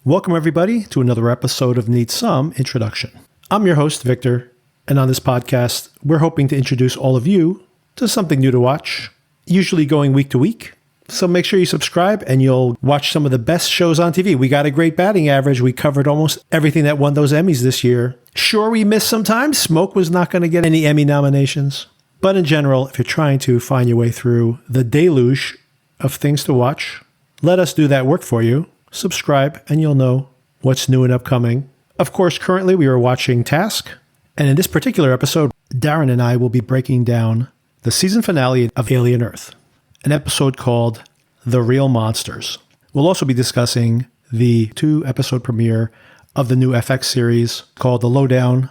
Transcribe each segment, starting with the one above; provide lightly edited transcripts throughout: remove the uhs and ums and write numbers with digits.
Welcome, everybody, to another episode of Need Some Introduction. I'm your host, Victor, and on this podcast, we're hoping to introduce all of you to something new to watch, usually going week to week. So make sure you subscribe and you'll watch some of the best shows on TV. We got a great batting average. We covered almost everything that won those Emmys this year. Sure, we missed sometimes. Smoke was not going to get any Emmy nominations. But in general, if you're trying to find your way through the deluge of things to watch, let us do that work for you. Subscribe and you'll know what's new and upcoming. Of course, currently we are watching Task. And in this particular episode, Darren and I will be breaking down the season finale of Alien Earth, an episode called The Real Monsters. We'll also be discussing the 2-episode premiere of the new FX series called The Lowdown,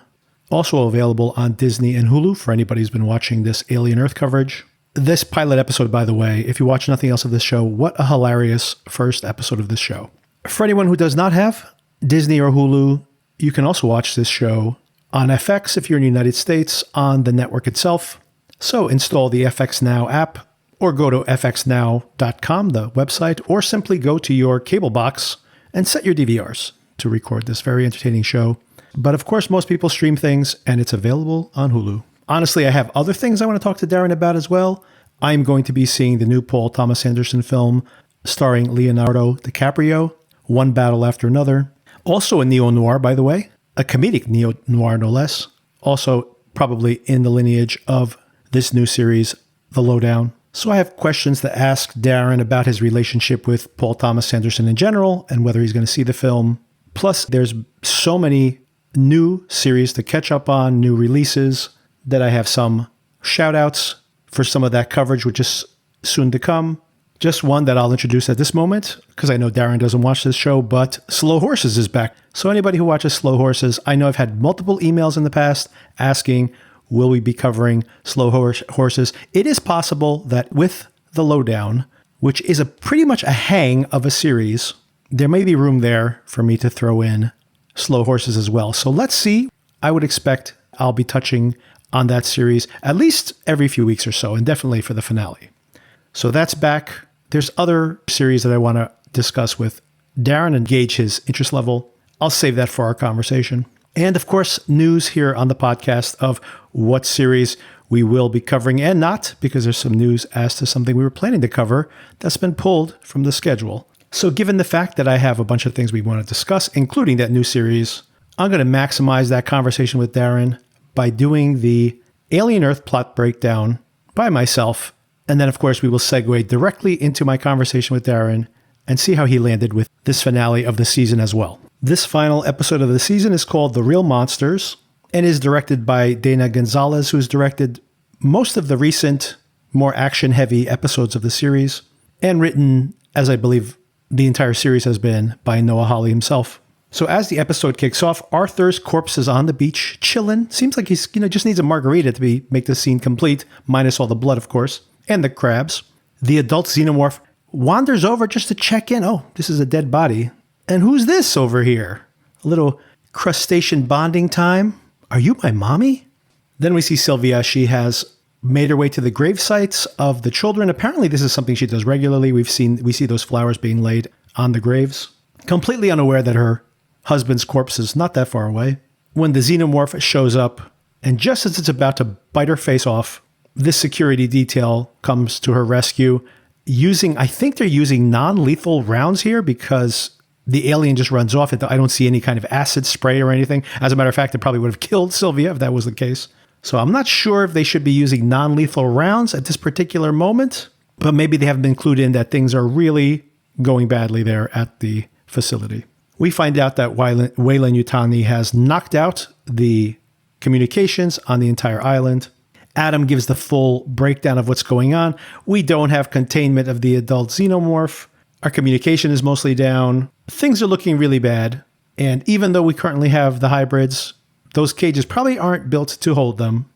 also available on Disney and Hulu for anybody who's been watching this Alien Earth coverage. This pilot episode, by the way, if you watch nothing else of this show, what a hilarious first episode of this show. For anyone who does not have Disney or Hulu, you can also watch this show on FX if you're in the United States on the network itself. So install the FX Now app or go to fxnow.com, the website, or simply go to your cable box and set your DVRs to record this very entertaining show. But of course, most people stream things and it's available on Hulu. Honestly, I have other things I want to talk to Darren about as well. I'm going to be seeing the new Paul Thomas Anderson film starring Leonardo DiCaprio, One Battle After Another. Also a neo-noir, by the way, a comedic neo-noir no less. Also probably in the lineage of this new series, The Lowdown. So I have questions to ask Darren about his relationship with Paul Thomas Anderson in general and whether he's going to see the film. Plus, there's so many new series to catch up on, new releases, that I have some shout outs for some of that coverage, which is soon to come. Just one that I'll introduce at this moment, because I know Darren doesn't watch this show, but Slow Horses is back. So anybody who watches Slow Horses, I know I've had multiple emails in the past asking, will we be covering Slow Horses? It is possible that with The Lowdown, which is pretty much a hang of a series, there may be room there for me to throw in Slow Horses as well. So let's see. I would expect I'll be touching on that series at least every few weeks or so, and definitely for the finale. So that's back. There's other series that I want to discuss with Darren and gauge his interest level. I'll save that for our conversation. And of course, news here on the podcast of what series we will be covering and not, because there's some news as to something we were planning to cover that's been pulled from the schedule. So given the fact that I have a bunch of things we want to discuss, including that new series, I'm going to maximize that conversation with Darren by doing the Alien Earth plot breakdown by myself. And then, of course, we will segue directly into my conversation with Darren and see how he landed with this finale of the season as well. This final episode of the season is called The Real Monsters and is directed by Dana Gonzalez, who's directed most of the recent, more action-heavy episodes of the series, and written, as I believe the entire series has been, by Noah Hawley himself. So as the episode kicks off, Arthur's corpse is on the beach, chilling. Seems like he's, just needs a margarita to make the scene complete, minus all the blood, of course, and the crabs. The adult xenomorph wanders over just to check in. Oh, this is a dead body. And who's this over here? A little crustacean bonding time. Are you my mommy? Then we see Sylvia. She has made her way to the grave sites of the children. Apparently, this is something she does regularly. We see those flowers being laid on the graves, completely unaware that her husband's corpse is not that far away. When the xenomorph shows up, and just as it's about to bite her face off, this security detail comes to her rescue I think they're using non-lethal rounds here because the alien just runs off. I don't see any kind of acid spray or anything. As a matter of fact, it probably would have killed Sylvia if that was the case. So I'm not sure if they should be using non-lethal rounds at this particular moment, but maybe they haven't been clued in that things are really going badly there at the facility. We find out that Weyland-Yutani has knocked out the communications on the entire island. Adam gives the full breakdown of what's going on. We don't have containment of the adult xenomorph. Our communication is mostly down. Things are looking really bad. And even though we currently have the hybrids, those cages probably aren't built to hold them.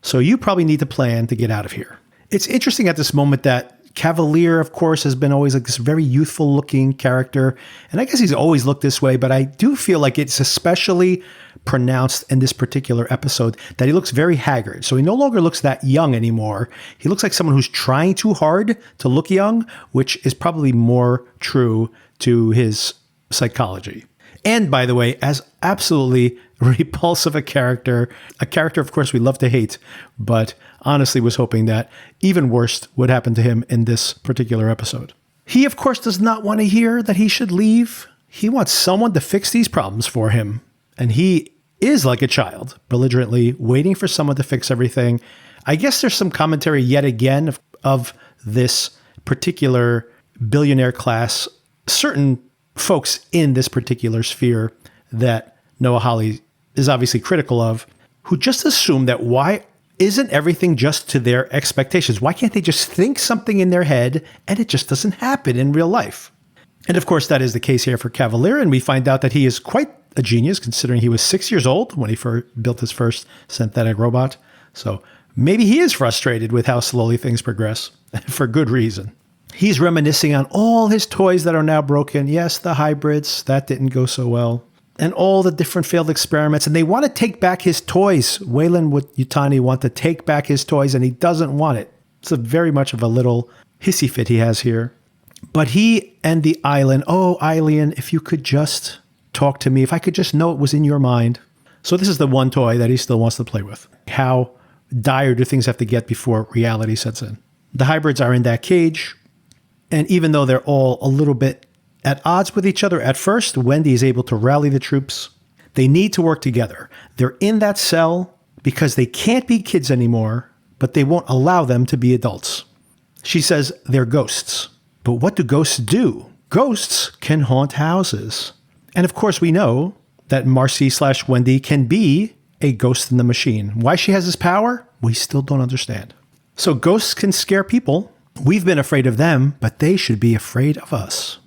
So you probably need to plan to get out of here. It's interesting at this moment that Cavalier, of course, has been always like this very youthful looking character. And I guess he's always looked this way, but I do feel like it's especially pronounced in this particular episode that he looks very haggard. So he no longer looks that young anymore. He looks like someone who's trying too hard to look young, which is probably more true to his psychology. And by the way, as absolutely repulsive a character, of course we love to hate, but honestly was hoping that even worse would happen to him in this particular episode. He, of course, does not want to hear that he should leave. He wants someone to fix these problems for him. And he is like a child, belligerently waiting for someone to fix everything. I guess there's some commentary yet again of this particular billionaire class, certain folks in this particular sphere that Noah Hawley is obviously critical of, who just assume that why isn't everything just to their expectations? Why can't they just think something in their head and it just doesn't happen in real life? And of course, that is the case here for Cavalier. And we find out that he is quite a genius, considering he was 6 years old when he built his first synthetic robot. So maybe he is frustrated with how slowly things progress for good reason. He's reminiscing on all his toys that are now broken. Yes, the hybrids, that didn't go so well. And all the different failed experiments. And they want to take back his toys. Wayland with Yutani want to take back his toys, and he doesn't want it. It's a very much of a little hissy fit he has here. But he and the island, oh, Eileen, if you could just talk to me, if I could just know it was in your mind. So this is the one toy that he still wants to play with. How dire do things have to get before reality sets in? The hybrids are in that cage. And even though they're all a little bit at odds with each other at first, Wendy is able to rally the troops. They need to work together. They're in that cell because they can't be kids anymore, but they won't allow them to be adults. She says they're ghosts. But what do ghosts do? Ghosts can haunt houses. And of course, we know that Marcy/Wendy can be a ghost in the machine. Why she has this power, we still don't understand. So ghosts can scare people. We've been afraid of them, but they should be afraid of us.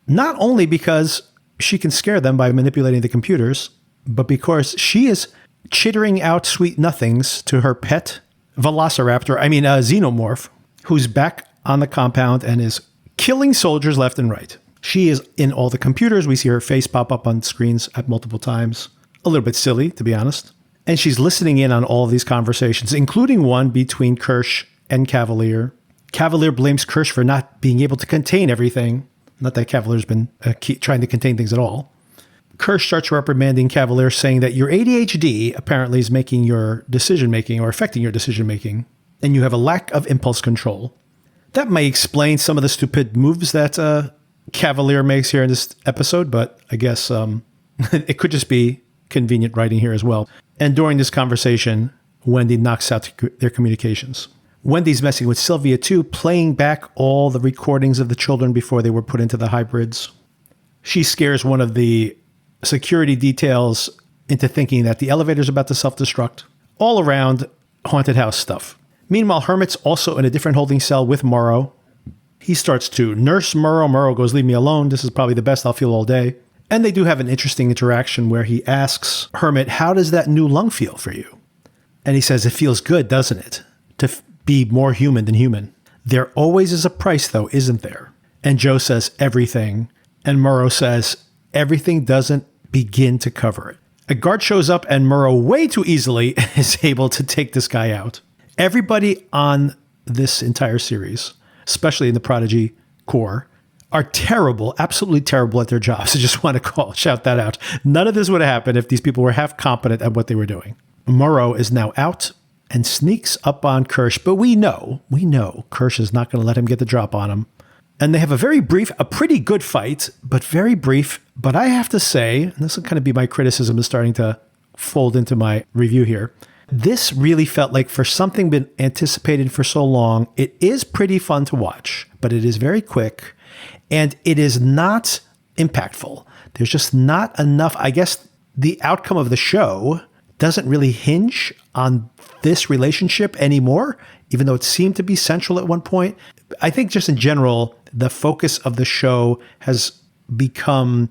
Not only because she can scare them by manipulating the computers, but because she is chittering out sweet nothings to her pet xenomorph, who's back on the compound and is killing soldiers left and right. She is in all the computers. We see her face pop up on screens at multiple times. A little bit silly, to be honest. And she's listening in on all of these conversations, including one between Kirsch and Cavalier. Cavalier blames Kirsch for not being able to contain everything. Not that Cavalier's been trying to contain things at all. Kirsch starts reprimanding Cavalier, saying that your ADHD apparently is making your decision-making or affecting your decision-making, and you have a lack of impulse control. That may explain some of the stupid moves that Cavalier makes here in this episode, but I guess it could just be convenient writing here as well. And during this conversation, Wendy knocks out their communications. Wendy's messing with Sylvia too, playing back all the recordings of the children before they were put into the hybrids. She scares one of the security details into thinking that the elevator's about to self-destruct. All around haunted house stuff. Meanwhile, Hermit's also in a different holding cell with Morrow. He starts to nurse Morrow. Morrow goes, leave me alone. This is probably the best I'll feel all day. And they do have an interesting interaction where he asks Hermit, how does that new lung feel for you? And he says, it feels good, doesn't it? To be more human than human. There always is a price, though, isn't there? And Joe says, everything. And Morrow says, everything doesn't begin to cover it. A guard shows up and Morrow way too easily is able to take this guy out. Everybody on this entire series, especially in the Prodigy Corps, are terrible, absolutely terrible at their jobs. I just want to shout that out. None of this would have happened if these people were half competent at what they were doing. Morrow is now out and sneaks up on Kirsch, but we know Kirsch is not going to let him get the drop on him. And they have a pretty good fight, but very brief. But I have to say, and this will kind of be my criticism is starting to fold into my review here. This really felt like for something been anticipated for so long, it is pretty fun to watch, but it is very quick and it is not impactful. There's just not enough. I guess the outcome of the show doesn't really hinge on this relationship anymore, even though it seemed to be central at one point. I think just in general, the focus of the show has become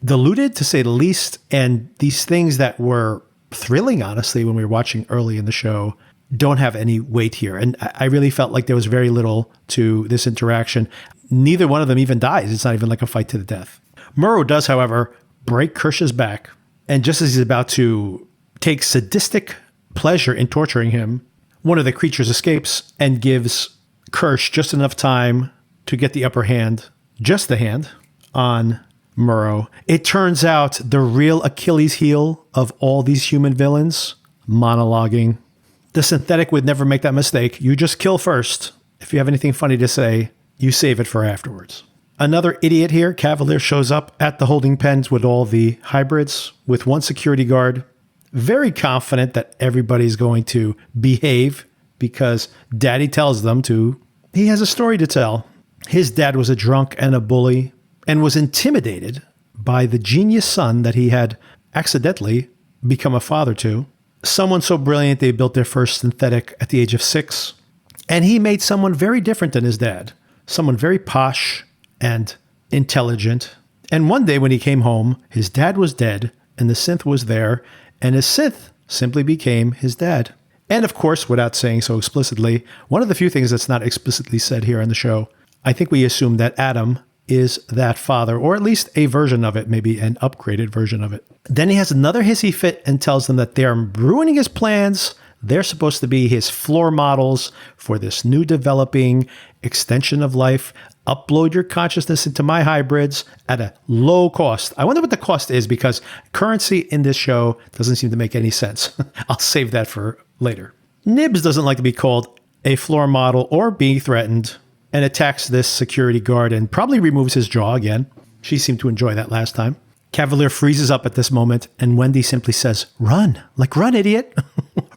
diluted, to say the least. And these things that were thrilling, honestly, when we were watching early in the show, don't have any weight here. And I really felt like there was very little to this interaction. Neither one of them even dies. It's not even like a fight to the death. Morrow does, however, break Kirsch's back. And just as he's about to take sadistic pleasure in torturing him, one of the creatures escapes and gives Kirsch just enough time to get the upper hand, just the hand, on Murrow. It turns out the real Achilles heel of all these human villains, monologuing. The synthetic would never make that mistake. You just kill first. If you have anything funny to say, you save it for afterwards. Another idiot here, Cavalier, shows up at the holding pens with all the hybrids, with one security guard, very confident that everybody's going to behave because Daddy tells them to. He has a story to tell. His dad was a drunk and a bully and was intimidated by the genius son that he had accidentally become a father to. Someone so brilliant they built their first synthetic at the age of 6. And he made someone very different than his dad. Someone very posh and intelligent. And one day when he came home, his dad was dead and the synth was there. And his synth simply became his dad. And of course, without saying so explicitly, one of the few things that's not explicitly said here on the show, I think we assume that Adam is that father, or at least a version of it, maybe an upgraded version of it. Then he has another hissy fit and tells them that they're ruining his plans. They're supposed to be his floor models for this new developing extension of life. Upload your consciousness into my hybrids at a low cost. I wonder what the cost is because currency in this show doesn't seem to make any sense. I'll save that for later. Nibs doesn't like to be called a floor model or being threatened and attacks this security guard and probably removes his jaw again. She seemed to enjoy that last time. Cavalier freezes up at this moment and Wendy simply says, "Run, like run, idiot,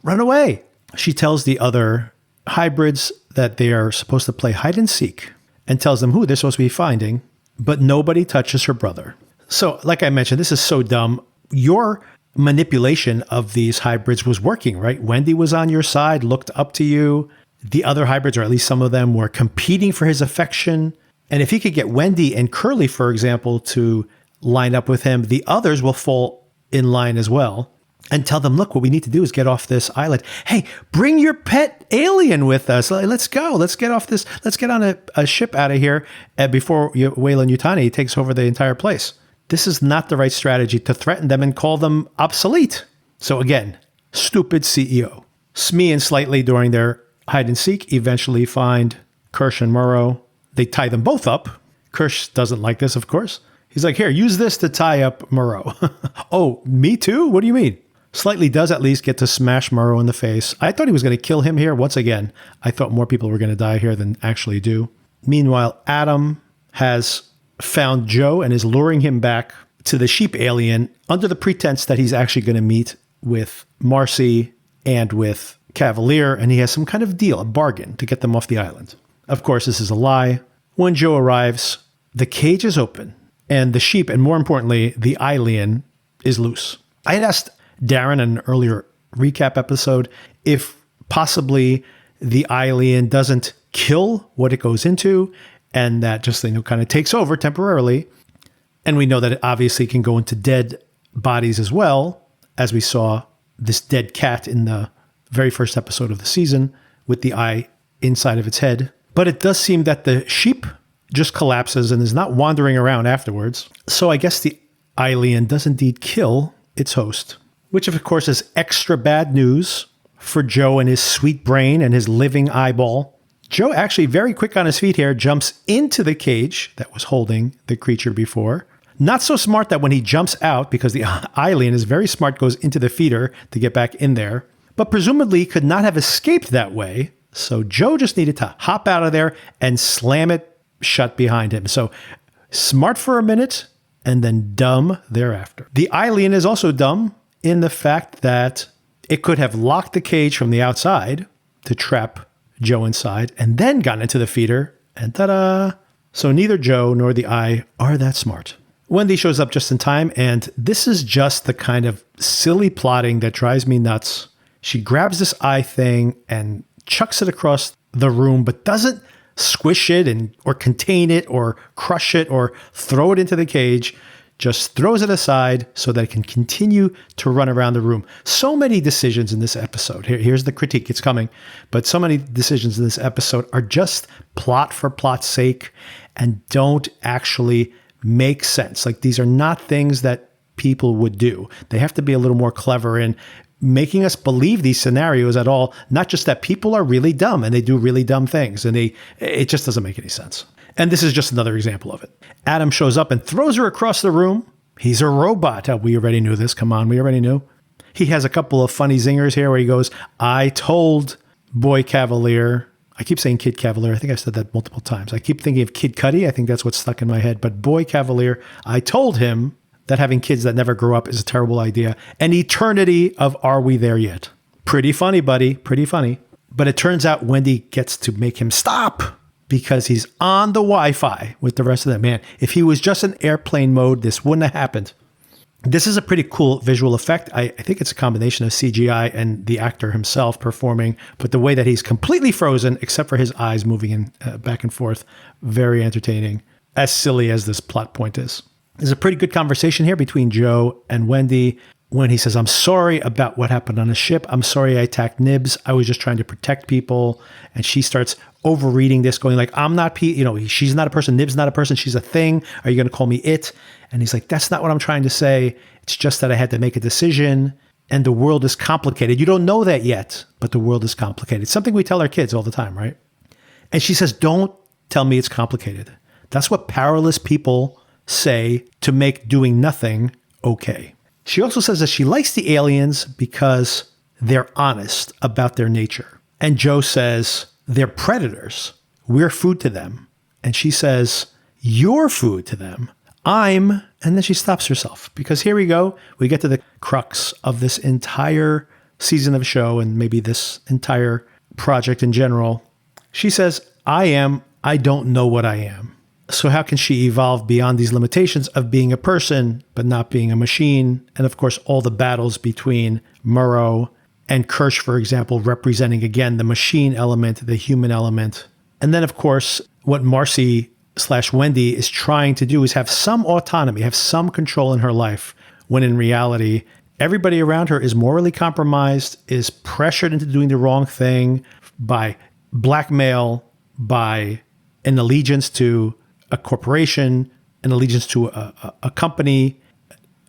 run away." She tells the other hybrids that they are supposed to play hide and seek and tells them who they're supposed to be finding, but nobody touches her brother. So like I mentioned, this is so dumb. Your manipulation of these hybrids was working, right? Wendy was on your side, looked up to you. The other hybrids, or at least some of them, were competing for his affection. And if he could get Wendy and Curly, for example, to line up with him, the others will fall in line as well and tell them, look, what we need to do is get off this island. Hey, bring your pet alien with us. Let's go. Let's get off this. Let's get on a ship out of here before Wayland Yutani takes over the entire place. This is not the right strategy to threaten them and call them obsolete. So again, stupid CEO. Smee and Slightly, during their hide and seek, eventually find Kirsch and Murrow. They tie them both up. Kirsch doesn't like this, of course. He's like, here, use this to tie up Murrow. Oh, me too? What do you mean? Slightly does at least get to smash Murrow in the face. I thought he was going to kill him here. Once again, I thought more people were going to die here than actually do. Meanwhile, Adam has found Joe and is luring him back to the sheep alien under the pretense that he's actually going to meet with Marcy and with Cavalier, and he has some kind of deal, a bargain, to get them off the island. Of course, this is a lie. When Joe arrives, the cage is open, and the sheep, and more importantly, the alien, is loose. I had asked Darren in an earlier recap episode if possibly the alien doesn't kill what it goes into, and that just, kind of takes over temporarily. And we know that it obviously can go into dead bodies as well, as we saw this dead cat in the very first episode of the season with the eye inside of its head. But it does seem that the sheep just collapses and is not wandering around afterwards. So I guess the alien does indeed kill its host, which of course is extra bad news for Joe and his sweet brain and his living eyeball. Joe, actually very quick on his feet here, jumps into the cage that was holding the creature before. Not so smart that when he jumps out, because the alien is very smart, goes into the feeder to get back in there, but presumably could not have escaped that way. So Joe just needed to hop out of there and slam it shut behind him. So smart for a minute and then dumb thereafter. The alien is also dumb in the fact that it could have locked the cage from the outside to trap Joe inside and then gotten into the feeder and ta-da. So neither Joe nor the eye are that smart. Wendy shows up just in time, and this is just the kind of silly plotting that drives me nuts. She grabs this eye thing and chucks it across the room, but doesn't squish it or contain it or crush it or throw it into the cage. Just throws it aside so that it can continue to run around the room. So many decisions in this episode. Here's the critique. It's coming. But so many decisions in this episode are just plot for plot's sake and don't actually make sense. Like, these are not things that people would do. They have to be a little more clever in making us believe these scenarios at all, not just that people are really dumb and they do really dumb things, and it just doesn't make any sense. And this is just another example of it. Adam shows up and throws her across the room. He's a robot. We already knew this. Come on, we already knew. He has a couple of funny zingers here where he goes, I told Boy Cavalier. I keep saying Kid Cavalier. I think I've said that multiple times. I keep thinking of Kid Cudi. I think that's what's stuck in my head. But Boy Cavalier, I told him that having kids that never grow up is a terrible idea. An eternity of Are We There Yet? Pretty funny, buddy. Pretty funny. But it turns out Wendy gets to make him stop because he's on the Wi-Fi with the rest of them. Man, if he was just in airplane mode, this wouldn't have happened. This is a pretty cool visual effect. I think it's a combination of CGI and the actor himself performing, but the way that he's completely frozen, except for his eyes moving in, back and forth, very entertaining, as silly as this plot point is. There's a pretty good conversation here between Joe and Wendy when he says, I'm sorry about what happened on the ship. I'm sorry I attacked Nibs. I was just trying to protect people. And she starts overreading this, going like, I'm not, she's not a person. Nibs not a person. She's a thing. Are you going to call me it? And he's like, that's not what I'm trying to say. It's just that I had to make a decision and the world is complicated. You don't know that yet, but the world is complicated. It's something we tell our kids all the time, right? And she says, don't tell me it's complicated. That's what powerless people say to make doing nothing okay. She also says that she likes the aliens because they're honest about their nature. And Joe says, they're predators. We're food to them. And she says, you're food to them. And then she stops herself because here we go. We get to the crux of this entire season of show and maybe this entire project in general. She says, I don't know what I am. So how can she evolve beyond these limitations of being a person, but not being a machine? And of course, all the battles between Murrow and Kirsch, for example, representing again the machine element, the human element. And then, of course, what Marcy/Wendy is trying to do is have some autonomy, have some control in her life, when in reality, everybody around her is morally compromised, is pressured into doing the wrong thing by blackmail, by an allegiance to a corporation, an allegiance to a company,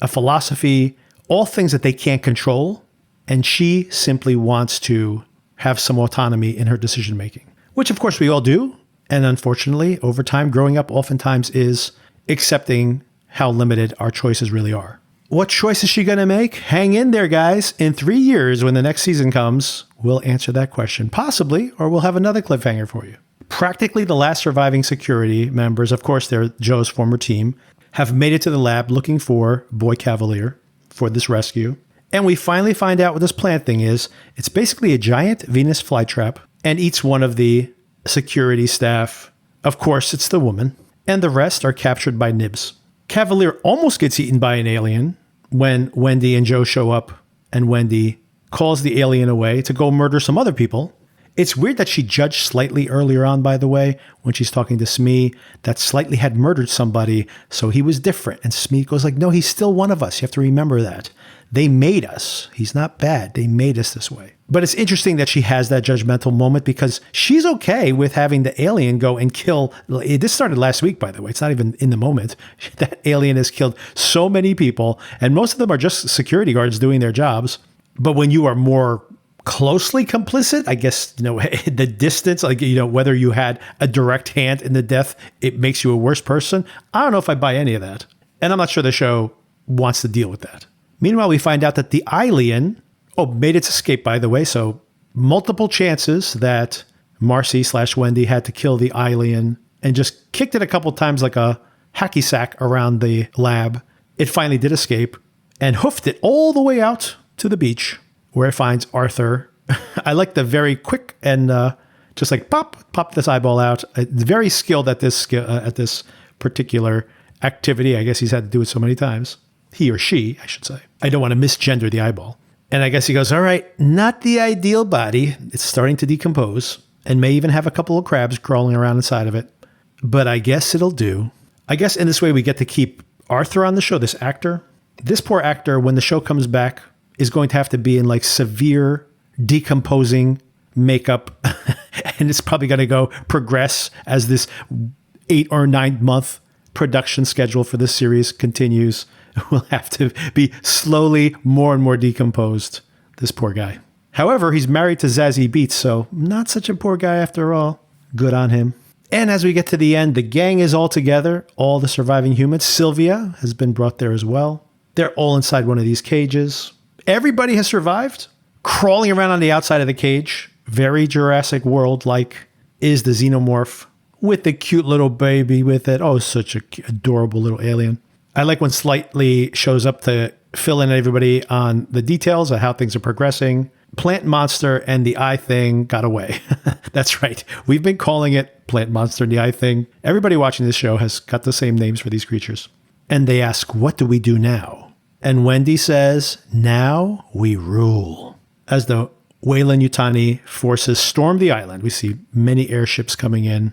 a philosophy, all things that they can't control. And she simply wants to have some autonomy in her decision making, which of course we all do. And unfortunately, over time, growing up oftentimes is accepting how limited our choices really are. What choice is she going to make? Hang in there, guys. In 3 years, when the next season comes, we'll answer that question, possibly, or we'll have another cliffhanger for you. Practically the last surviving security members, of course, they're Joe's former team, have made it to the lab looking for Boy Cavalier for this rescue. And we finally find out what this plant thing is. It's basically a giant Venus flytrap and eats one of the security staff. Of course, it's the woman. And the rest are captured by Nibs. Cavalier almost gets eaten by an alien when Wendy and Joe show up and Wendy calls the alien away to go murder some other people. It's weird that she judged slightly earlier on, by the way, when she's talking to Smee, that slightly had murdered somebody, so he was different. And Smee goes like, no, he's still one of us. You have to remember that. They made us. He's not bad. They made us this way. But it's interesting that she has that judgmental moment because she's okay with having the alien go and kill. This started last week, by the way. It's not even in the moment. That alien has killed so many people, and most of them are just security guards doing their jobs. But when you are more closely complicit, I guess, the distance, whether you had a direct hand in the death, it makes you a worse person. I don't know if I buy any of that. And I'm not sure the show wants to deal with that. Meanwhile, we find out that the alien, made its escape, by the way. So multiple chances that Marcy/Wendy had to kill the alien and just kicked it a couple times like a hacky sack around the lab. It finally did escape and hoofed it all the way out to the beach, where it finds Arthur. I like the very quick and just like pop this eyeball out. Very skilled at this particular activity. I guess he's had to do it so many times. He or she, I should say. I don't want to misgender the eyeball. And I guess he goes, all right, not the ideal body. It's starting to decompose and may even have a couple of crabs crawling around inside of it. But I guess it'll do. I guess in this way we get to keep Arthur on the show, this actor. This poor actor, when the show comes back, is going to have to be in like severe decomposing makeup. And it's probably going to progress as this 8 or 9 month production schedule for this series continues. Will have to be slowly more and more decomposed. This poor guy. However, he's married to Zazie Beetz, so not such a poor guy after all. Good on him. And as we get to the end, the gang is all together, all the surviving humans. Sylvia has been brought there as well. They're all inside one of these cages. Everybody has survived. Crawling around on the outside of the cage, very Jurassic World-like, is the xenomorph with the cute little baby with it. Oh, such an adorable little alien. I like when Slightly shows up to fill in everybody on the details of how things are progressing. Plant Monster and the Eye Thing got away. That's right. We've been calling it Plant Monster and the Eye Thing. Everybody watching this show has got the same names for these creatures. And they ask, what do we do now? And Wendy says, now we rule. As the Weyland-Yutani forces storm the island, we see many airships coming in.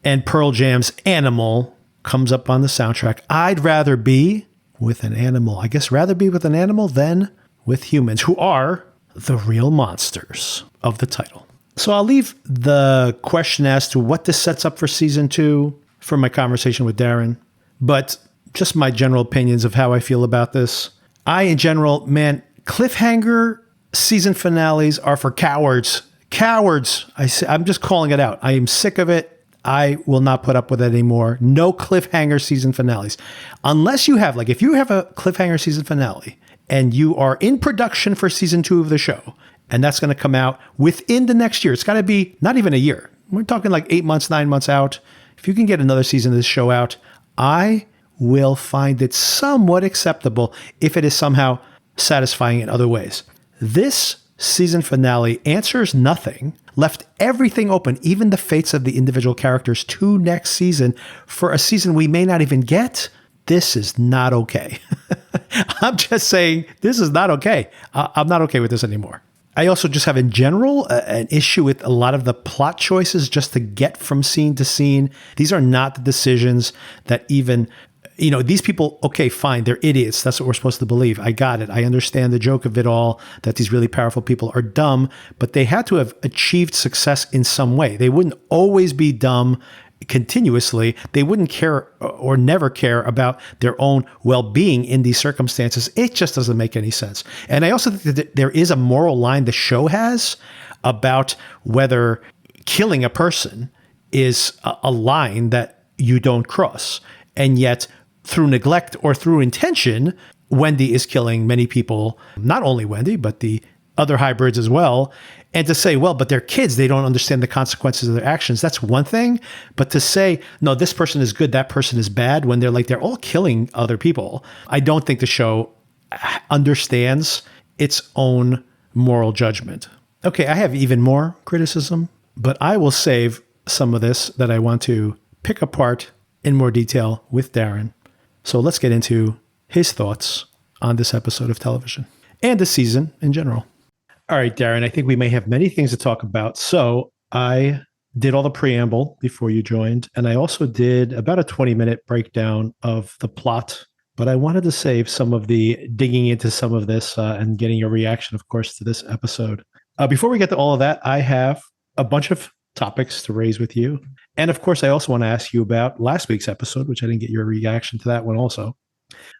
And Pearl Jam's Animal comes up on the soundtrack. I'd rather be with an animal. I guess rather be with an animal than with humans, who are the real monsters of the title. So I'll leave the question as to what this sets up for season 2 for my conversation with Darren. But just my general opinions of how I feel about this. In general, man, cliffhanger season finales are for cowards. Cowards. I'm just calling it out. I am sick of it. I will not put up with it anymore. No cliffhanger season finales. Unless you have, if you have a cliffhanger season finale and you are in production for season 2 of the show, and that's going to come out within the next year. It's got to be not even a year. We're talking 8 months, 9 months out. If you can get another season of this show out, I will find it somewhat acceptable if it is somehow satisfying in other ways. This season finale answers nothing, left everything open, even the fates of the individual characters to next season for a season we may not even get. This is not okay. I'm just saying this is not okay. I'm not okay with this anymore. I also just have in general an issue with a lot of the plot choices just to get from scene to scene. These are not the decisions that even, these people, okay, fine, they're idiots. That's what we're supposed to believe. I got it. I understand the joke of it all, that these really powerful people are dumb, but they had to have achieved success in some way. They wouldn't always be dumb continuously. They wouldn't care or never care about their own well-being in these circumstances. It just doesn't make any sense. And I also think that there is a moral line the show has about whether killing a person is a line that you don't cross. And yet, through neglect or through intention, Wendy is killing many people, not only Wendy, but the other hybrids as well. And to say, well, but they're kids, they don't understand the consequences of their actions. That's one thing. But to say, no, this person is good, that person is bad, when they're all killing other people, I don't think the show understands its own moral judgment. Okay, I have even more criticism, but I will save some of this that I want to pick apart in more detail with Darren. So let's get into his thoughts on this episode of television and the season in general. All right, Darren, I think we may have many things to talk about. So I did all the preamble before you joined, and I also did about a 20-minute breakdown of the plot, but I wanted to save some of the digging into some of this and getting your reaction, of course, to this episode. Before we get to all of that, I have a bunch of topics to raise with you. And of course, I also want to ask you about last week's episode, which I didn't get your reaction to that one also.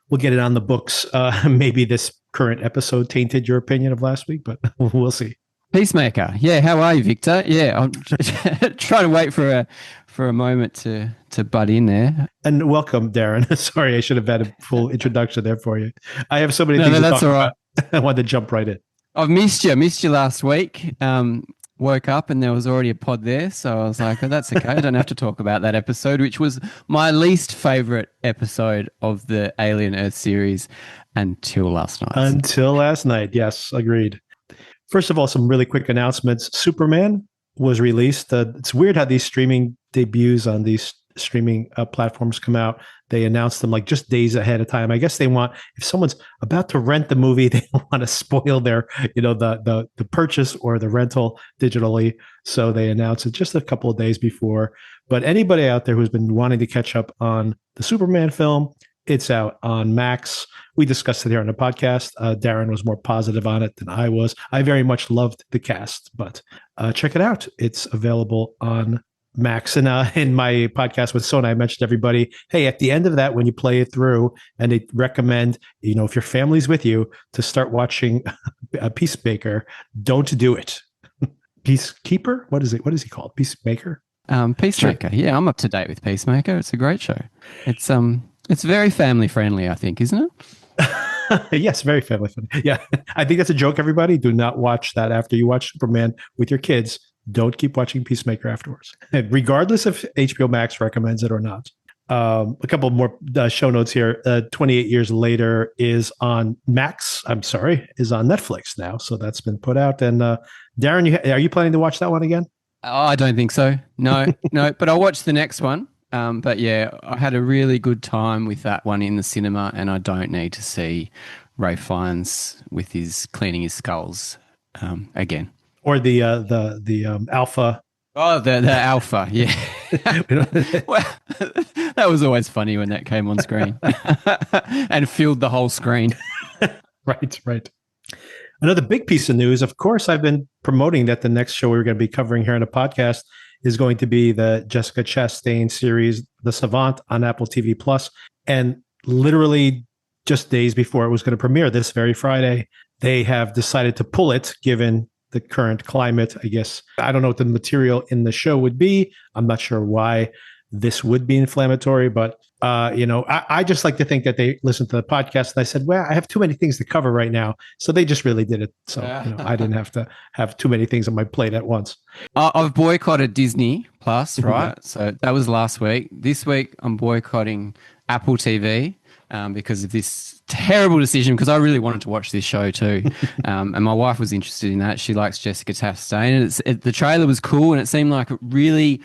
We'll get it on the books. Maybe this current episode tainted your opinion of last week, but we'll see. Peacemaker. Yeah, how are you, Victor? Yeah, I'm trying to wait for a moment to butt in there. And welcome, Darren. Sorry, I should have had a full introduction there for you. I have so many things to talk about. I wanted to jump right in. I've missed you last week. Woke up and there was already a pod there. So I was like, oh, that's okay. I don't have to talk about that episode, which was my least favorite episode of the Alien Earth series until last night. Until last night. Yes, agreed. First of all, some really quick announcements. Superman was released. It's weird how these streaming debuts on these streaming platforms come out. They announce them just days ahead of time. I guess they want, if someone's about to rent the movie, they don't want to spoil their, the purchase or the rental digitally. So they announce it just a couple of days before. But anybody out there who's been wanting to catch up on the Superman film, it's out on Max. We discussed it here on the podcast. Darren was more positive on it than I was. I very much loved the cast, but check it out. It's available on Max. And in my podcast with Sona, I mentioned to everybody, hey, at the end of that, when you play it through, and they recommend, if your family's with you, to start watching Peacemaker, don't do it. Peacekeeper? What is it? What is he called? Peacemaker? Peacemaker. Yeah, I'm up to date with Peacemaker. It's a great show. It's very family friendly, I think, isn't it? Yes, very family friendly. Yeah, I think that's a joke. Everybody, do not watch that after you watch Superman with your kids. Don't keep watching Peacemaker afterwards, and regardless if HBO Max recommends it or not. A couple more show notes here. 28 Years Later is on Max. I'm sorry, is on Netflix now. So that's been put out. And Darren, are you planning to watch that one again? Oh, I don't think so. No, no. But I'll watch the next one. But yeah, I had a really good time with that one in the cinema, and I don't need to see Ray Fiennes with his cleaning his skulls again. Or the Alpha. Oh, the Alpha, yeah. Well, that was always funny when that came on screen and filled the whole screen. Right, right. Another big piece of news, of course, I've been promoting that the next show we're going to be covering here in the podcast is going to be the Jessica Chastain series, The Savant, on Apple TV Plus. And literally just days before it was going to premiere this very Friday, they have decided to pull it, given the current climate. I guess I don't know what the material in the show would be. I'm not sure why this would be inflammatory, but I just like to think that they listened to the podcast and I said, well, I have too many things to cover right now. So they just really did it. So I didn't have to have too many things on my plate at once. I've boycotted Disney Plus, right? So that was last week. This week I'm boycotting Apple TV because of this terrible decision, because I really wanted to watch this show too. And my wife was interested in that. She likes Jessica Chastain, and the trailer was cool and it seemed like a really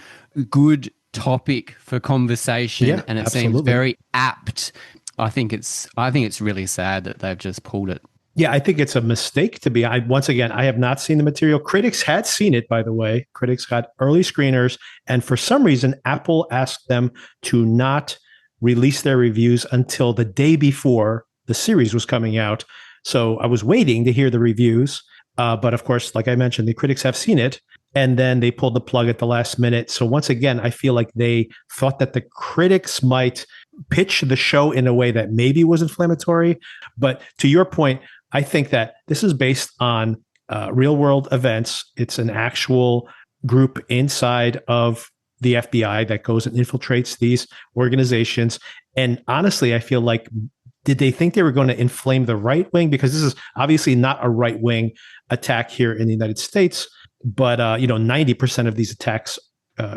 good topic for conversation, and it seems very apt. I think it's really sad that they've just pulled it. Yeah, I think it's a mistake to be. Once again, I have not seen the material. Critics had seen it, by the way. Critics got early screeners, and for some reason, Apple asked them to not release their reviews until the day before the series was coming out. So I was waiting to hear the reviews, but of course, like I mentioned, the critics have seen it. And then they pulled the plug at the last minute. So once again, I feel like they thought that the critics might pitch the show in a way that maybe was inflammatory. But to your point, I think that this is based on real world events. It's an actual group inside of the FBI that goes and infiltrates these organizations. And honestly, I feel like, did they think they were going to inflame the right wing? Because this is obviously not a right wing attack here in the United States. But 90% of these attacks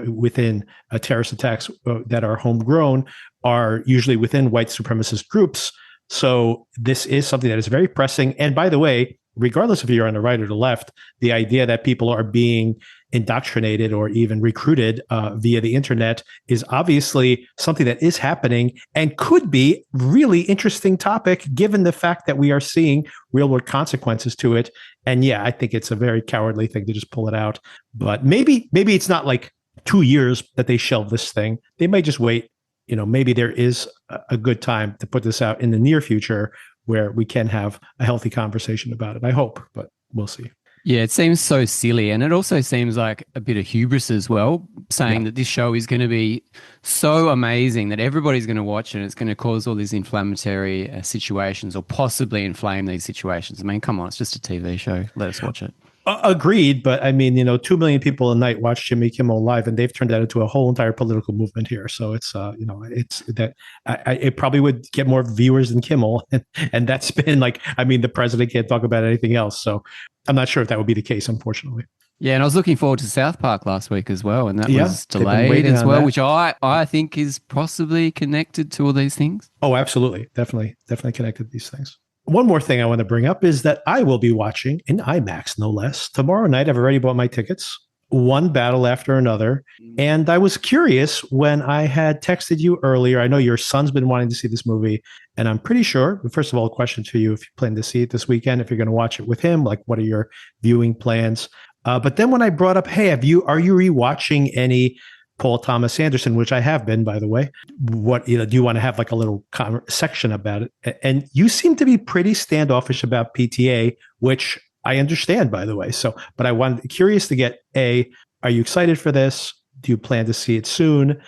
within terrorist attacks that are homegrown are usually within white supremacist groups. So this is something that is very pressing. And by the way, regardless if you're on the right or the left, the idea that people are being indoctrinated or even recruited via the internet is obviously something that is happening and could be really interesting topic, given the fact that we are seeing real world consequences to it. And yeah, I think it's a very cowardly thing to just pull it out. But maybe it's not like 2 years that they shelve this thing. They might just wait. Maybe there is a good time to put this out in the near future where we can have a healthy conversation about it. I hope, but we'll see. Yeah, it seems so silly. And it also seems like a bit of hubris as well, saying that this show is going to be so amazing that everybody's going to watch it and it's going to cause all these inflammatory situations or possibly inflame these situations. I mean, come on, it's just a TV show. Let us watch it. Agreed. But I mean, 2 million people a night watch Jimmy Kimmel Live, and they've turned that into a whole entire political movement here. So it's, it's that it probably would get more viewers than Kimmel. And that's been the president can't talk about anything else. So I'm not sure if that would be the case, unfortunately. Yeah, and I was looking forward to South Park last week as well, and that was delayed as well, which I think is possibly connected to all these things. Oh, absolutely. Definitely connected to these things. One more thing I want to bring up is that I will be watching in IMAX, no less, tomorrow night. I've already bought my tickets, one battle after another. And I was curious when I had texted you earlier. I know your son's been wanting to see this movie, and I'm pretty sure, first of all, a question to you, if you plan to see it this weekend, if you're going to watch it with him, what are your viewing plans? But then when I brought up, hey, are you rewatching any Paul Thomas Anderson, which I have been, by the way, do you want to have a little section about it? And you seem to be pretty standoffish about PTA, which I understand, by the way. So, but curious to get are you excited for this? Do you plan to see it soon?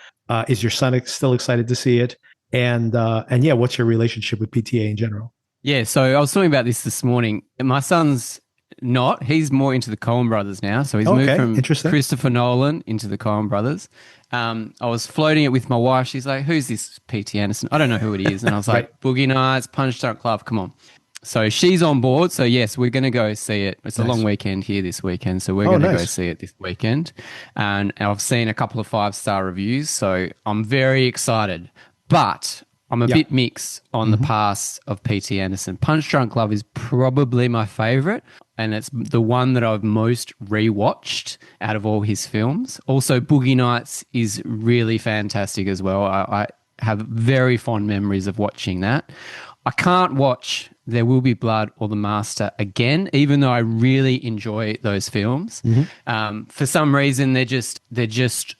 Is your son still excited to see it? And yeah, what's your relationship with PTA in general? Yeah, so I was talking about this morning. My son's not. He's more into the Coen brothers now. So he's moved Okay, from interesting. Christopher Nolan into the Coen brothers. I was floating it with my wife. She's like, who's this P.T. Anderson? I don't know who it is. And I was Right. like, Boogie Nights, Punch Drunk Love, come on. So she's on board. So yes, we're going to go see it. It's a Nice. long weekend here this weekend. So we're Oh, going to go nice. see it this weekend. And I've seen a couple of 5-star reviews. So I'm very excited. But I'm a Yeah. bit mixed on the past of P.T. Anderson. Punch Drunk Love is probably my favorite, and it's the one that I've most rewatched out of all his films. Also, Boogie Nights is really fantastic as well. I have very fond memories of watching that. I can't watch There Will Be Blood or The Master again, even though I really enjoy those films. For some reason, they're just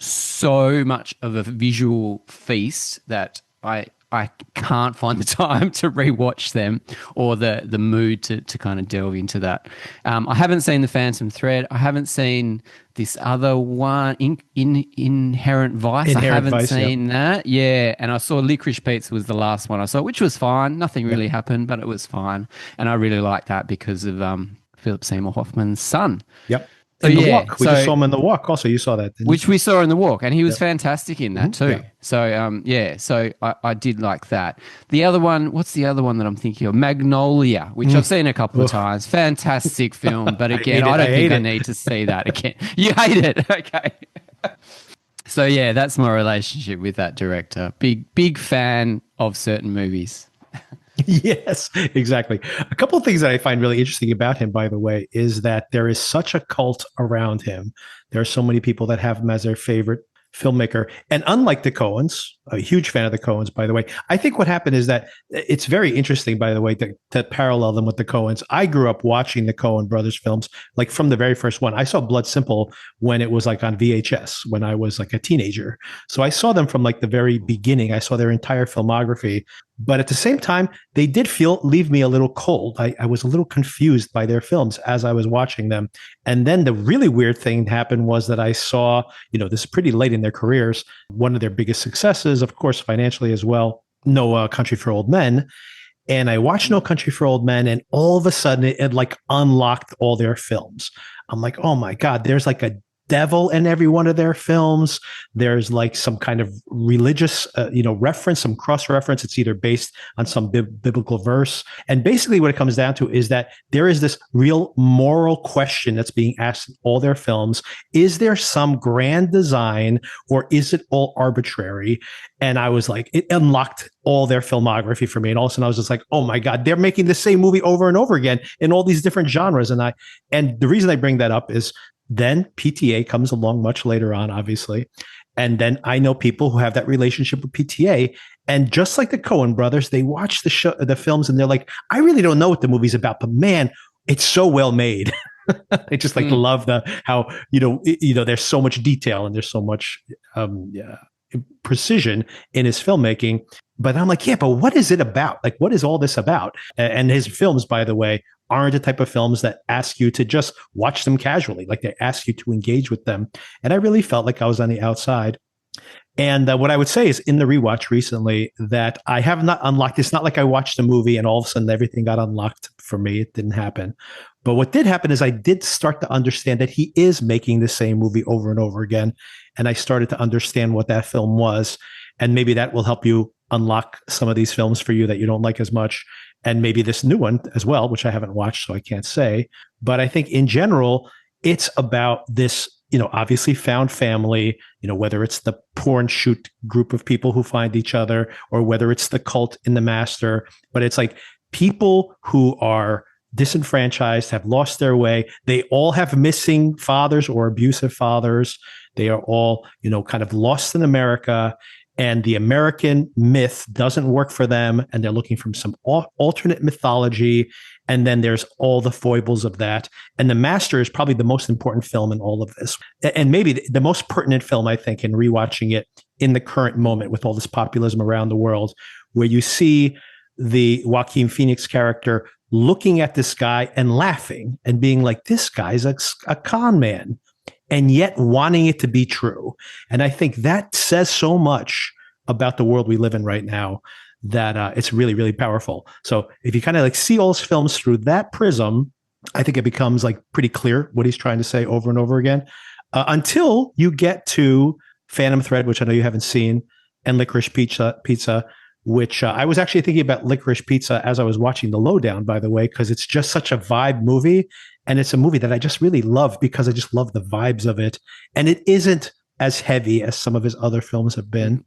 so much of a visual feast that I can't find the time to rewatch them or the mood to kind of delve into that. I haven't seen The Phantom Thread. I haven't seen this other one, Inherent Vice. I haven't Vice, seen that. Yeah, and I saw Licorice Pizza was the last one I saw, which was fine. Nothing really happened, but it was fine. And I really liked that because of Philip Seymour Hoffman's son. Yep. So, In The yeah, Walk. We just saw him in The Walk. Also, you saw that, didn't which you? we saw in The Walk, and he was fantastic in that too. Yeah. So, so I did like that. The other one, what's the other one that I'm thinking of? Magnolia, which I've seen a couple of times. Fantastic film, but again, I don't think I need to see that again. You hate it, okay? So yeah, that's my relationship with that director. Big fan of certain movies. Yes, exactly. A couple of things that I find really interesting about him, by the way, is that there is such a cult around him. There are so many people that have him as their favorite filmmaker. And unlike the Coens, a huge fan of the Coens, by the way, I think what happened is that it's very interesting, by the way, to parallel them with the Coens. I grew up watching the Coen brothers films, like from the very first one. I saw Blood Simple when it was like on VHS, when I was like a teenager. So I saw them from like the very beginning. I saw their entire filmography. But at the same time, they did leave me a little cold. I was a little confused by their films as I was watching them. And then the really weird thing happened was that I saw, this is pretty late in their careers, one of their biggest successes, of course, financially as well, No Country for Old Men. And I watched No Country for Old Men, and all of a sudden it like unlocked all their films. I'm like, oh my God, there's like a devil in every one of their films. There's like some kind of religious, reference, some cross reference. It's either based on some biblical verse. And basically what it comes down to is that there is this real moral question that's being asked in all their films. Is there some grand design, or is it all arbitrary? And I was like, it unlocked all their filmography for me. And all of a sudden I was just like, oh my God, they're making the same movie over and over again in all these different genres. And the reason I bring that up is then PTA comes along much later on, obviously. And then I know people who have that relationship with PTA. And just like the Coen brothers, they watch the films and they're like, I really don't know what the movie's about, but man, it's so well made. They just like love how there's so much detail and there's so much precision in his filmmaking. But I'm like, yeah, but what is it about? Like, what is all this about? And his films, by the way, aren't the type of films that ask you to just watch them casually. Like, they ask you to engage with them. And I really felt like I was on the outside. And what I would say is, in the rewatch recently, that I have not unlocked. It's not like I watched a movie and all of a sudden everything got unlocked for me. It didn't happen. But what did happen is I did start to understand that he is making the same movie over and over again. And I started to understand what that film was. And maybe that will help you unlock some of these films for you that you don't like as much. And maybe this new one as well, which I haven't watched, so I can't say. But I think in general, it's about this, obviously found family, whether it's the porn shoot group of people who find each other, or whether it's the cult in The Master. But it's like people who are disenfranchised, have lost their way. They all have missing fathers or abusive fathers. They are all, kind of lost in America. And the American myth doesn't work for them. And they're looking for some alternate mythology. And then there's all the foibles of that. And The Master is probably the most important film in all of this. And maybe the most pertinent film, I think, in rewatching it in the current moment with all this populism around the world, where you see the Joaquin Phoenix character looking at this guy and laughing and being like, this guy's a con man, and yet wanting it to be true. And I think that says so much about the world we live in right now, that it's really, really powerful. So if you kind of like see all those films through that prism, I think it becomes like pretty clear what he's trying to say over and over again, until you get to Phantom Thread, which I know you haven't seen, and Licorice Pizza, which I was actually thinking about Licorice Pizza as I was watching The Lowdown, by the way, because it's just such a vibe movie. And it's a movie that I just really love because I just love the vibes of it. And it isn't as heavy as some of his other films have been.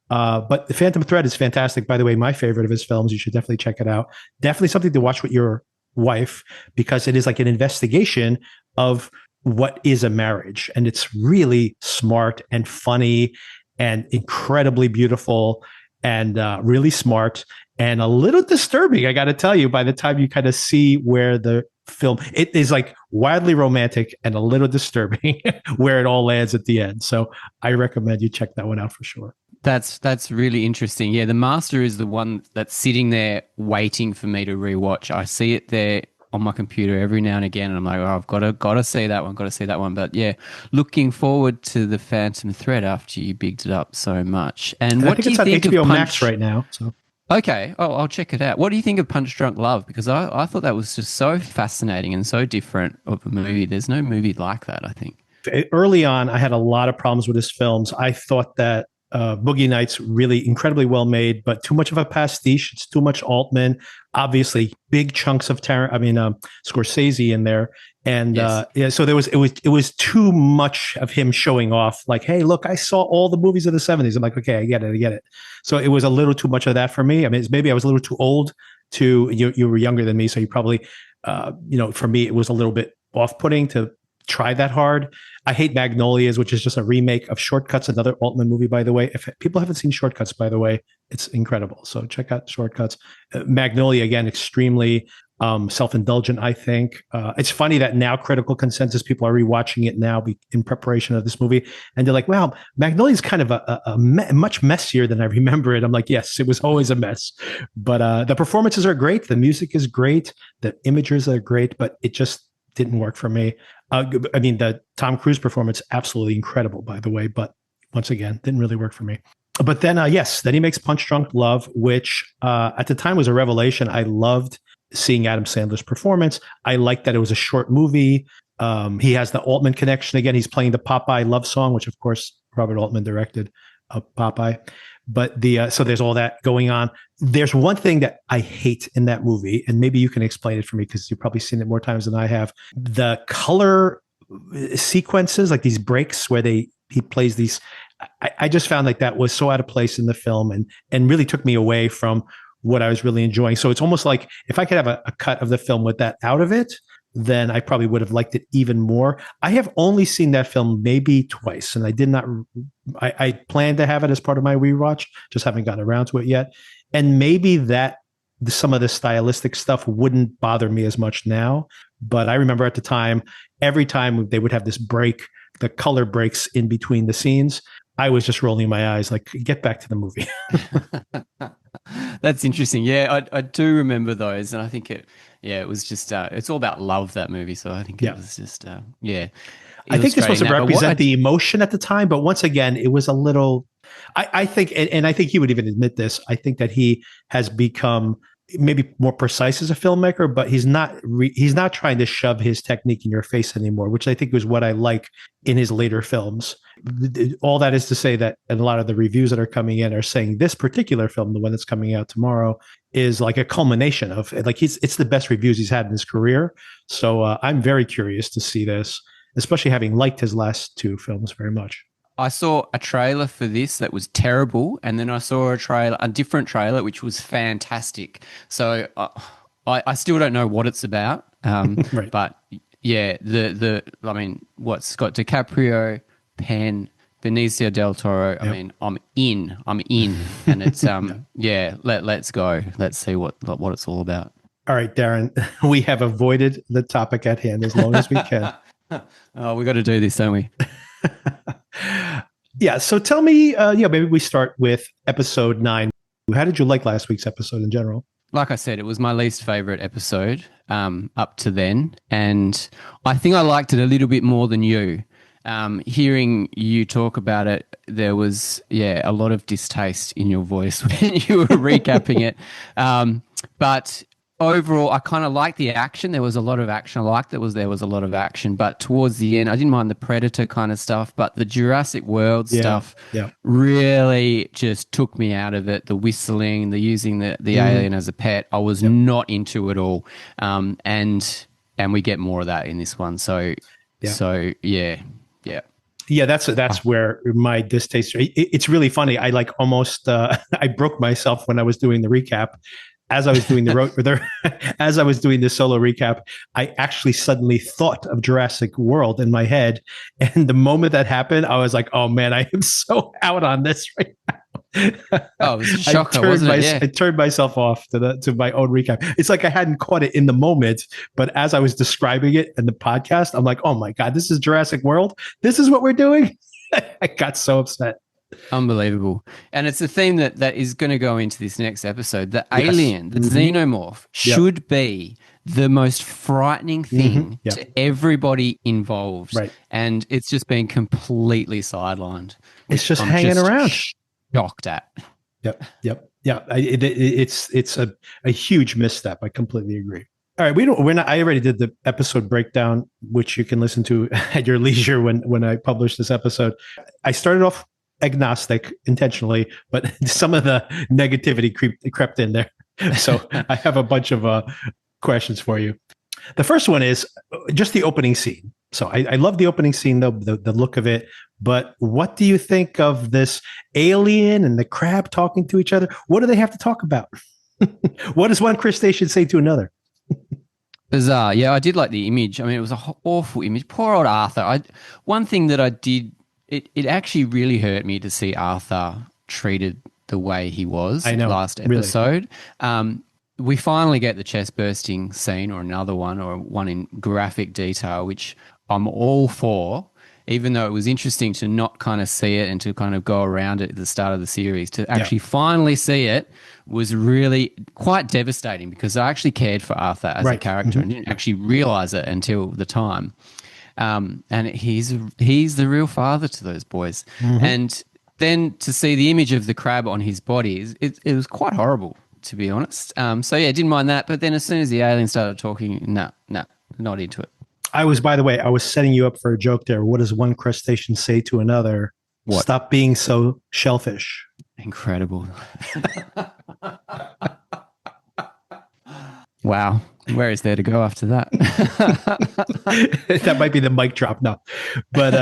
But The Phantom Thread is fantastic. By the way, my favorite of his films. You should definitely check it out. Definitely something to watch with your wife because it is like an investigation of what is a marriage. And it's really smart and funny and incredibly beautiful and really smart and a little disturbing. I got to tell you, by the time you kind of see where the film, it is like wildly romantic and a little disturbing where it all lands at the end. So I recommend you check that one out for sure. That's really interesting. Yeah, The Master is the one that's sitting there waiting for me to rewatch. I see it there on my computer every now and again, and I'm like, oh, I've got to see that one, got to see that one. But yeah, looking forward to The Phantom Thread after you bigged it up so much. And what do you think on HBO of Max right now? So okay, oh, I'll check it out. What do you think of Punch Drunk Love? Because I thought that was just so fascinating and so different of a movie. There's no movie like that, I think. Early on, I had a lot of problems with his films. I thought that Boogie Nights really incredibly well made, but too much of a pastiche. It's too much Altman. Obviously, big chunks of Scorsese in there, and Yes. yeah. So it was too much of him showing off. Like, hey, look, I saw all the movies of the '70s. I'm like, okay, I get it. So it was a little too much of that for me. I mean, maybe I was a little too old to you were younger than me, so you probably for me it was a little bit off-putting to try that hard. I hate Magnolias, which is just a remake of Shortcuts, another Altman movie, by the way. If people haven't seen Shortcuts, by the way, it's incredible. So check out Shortcuts. Magnolia, again, extremely self-indulgent, I think. It's funny that now critical consensus, people are rewatching it now in preparation of this movie. And they're like, wow, Magnolia is kind of much messier than I remember it. I'm like, yes, it was always a mess. But the performances are great. The music is great. The images are great, but it just didn't work for me. I mean, the Tom Cruise performance, absolutely incredible, by the way, but once again, didn't really work for me. But then, then he makes Punch Drunk Love, which at the time was a revelation. I loved seeing Adam Sandler's performance. I liked that it was a short movie. He has the Altman connection again. He's playing the Popeye love song, which of course Robert Altman directed Popeye. But so there's all that going on. There's one thing that I hate in that movie, and maybe you can explain it for me because you've probably seen it more times than I have. The color sequences, like these breaks where he plays these. I just found like that was so out of place in the film and really took me away from what I was really enjoying. So it's almost like if I could have a cut of the film with that out of it, then I probably would have liked it even more. I have only seen that film maybe twice, and I did not. I planned to have it as part of my rewatch, just haven't gotten around to it yet. And maybe some of the stylistic stuff wouldn't bother me as much now. But I remember at the time, every time they would have this break, the color breaks in between the scenes, I was just rolling my eyes, like, get back to the movie. That's interesting. Yeah, I do remember those, and I think it was just it's all about love, that movie. So I think it was just I think this was to represent the emotion at the time, but once again, it was a little. I think, and I think he would even admit this. I think that he has become maybe more precise as a filmmaker, but he's not trying to shove his technique in your face anymore, which I think was what I like in his later films. All that is to say that a lot of the reviews that are coming in are saying this particular film, the one that's coming out tomorrow, is like a culmination of like it's the best reviews he's had in his career. So I'm very curious to see this, especially having liked his last two films very much. I saw a trailer for this that was terrible, and then I saw a different trailer, which was fantastic. So I still don't know what it's about. Right. But yeah, I mean, what's got DiCaprio, Penn, Benicio del Toro. Yep. I mean, I'm in, and it's let's go. Let's see what it's all about. All right, Darren, we have avoided the topic at hand as long as we can. Oh, we got to do this, don't we? Yeah. So tell me, maybe we start with episode 9. How did you like last week's episode in general? Like I said, it was my least favorite episode up to then. And I think I liked it a little bit more than you. Hearing you talk about it, there was, a lot of distaste in your voice when you were recapping it. But overall, I kind of liked the action. There was a lot of action. I liked that there was a lot of action, but towards the end, I didn't mind the Predator kind of stuff, but the Jurassic World Yeah. stuff Yeah. really just took me out of it. The whistling, the using the alien as a pet, I was Yep. not into it all. And we get more of that in this one. So Yeah. so yeah, yeah. Yeah, that's where my distaste. It's really funny. I like almost I broke myself when I was doing the recap. As I was doing as I was doing the solo recap, I actually suddenly thought of Jurassic World in my head, and the moment that happened, I was like, "Oh man, I am so out on this right now." Oh, it was a shocker, wasn't it? Yeah. I turned myself off to my own recap. It's like I hadn't caught it in the moment, but as I was describing it in the podcast, I'm like, "Oh my god, this is Jurassic World. This is what we're doing." I got so upset. Unbelievable. And it's a theme that is going to go into this next episode. The Yes. alien, the xenomorph, should be the most frightening thing Yep. to everybody involved. Right. And it's just been completely sidelined. It's just I'm hanging around. Shocked at. Yep. Yeah. It's a huge misstep. I completely agree. All right, we're not. I already did the episode breakdown, which you can listen to at your leisure when I publish this episode. I started off agnostic intentionally, but some of the negativity crept in there. So I have a bunch of questions for you. The first one is just the opening scene. So I love the opening scene, though, the look of it. But what do you think of this alien and the crab talking to each other? What do they have to talk about? What does one crustacean say to another? Bizarre. Yeah, I did like the image. I mean, it was an awful image. Poor old Arthur. One thing that I did, it actually really hurt me to see Arthur treated the way he was last episode. Really. We finally get the chest bursting scene, or another one, or one in graphic detail, which I'm all for, even though it was interesting to not kind of see it and to kind of go around it at the start of the series. To actually finally see it was really quite devastating, because I actually cared for Arthur as a character and didn't actually realize it until the time. And he's the real father to those boys. And then to see the image of the crab on his body, it was quite horrible, to be honest. So yeah, didn't mind that. But then as soon as the alien started talking, no, not into it. By the way, I was setting you up for a joke there. What does one crustacean say to another? What? Stop being so shellfish. Incredible. Wow. Where is there to go after that? That might be the mic drop now. But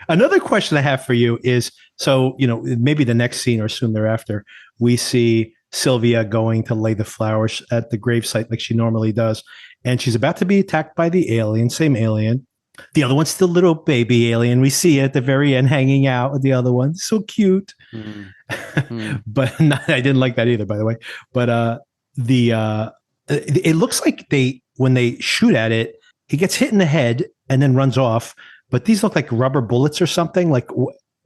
another question I have for you is, so, maybe the next scene or soon thereafter, we see Sylvia going to lay the flowers at the gravesite like she normally does. And she's about to be attacked by the alien, same alien. The other one's still little baby alien. We see it at the very end hanging out with the other one. So cute. But I didn't like that either, by the way. But it looks like when they shoot at it, he gets hit in the head and then runs off. But these look like rubber bullets or something. Like,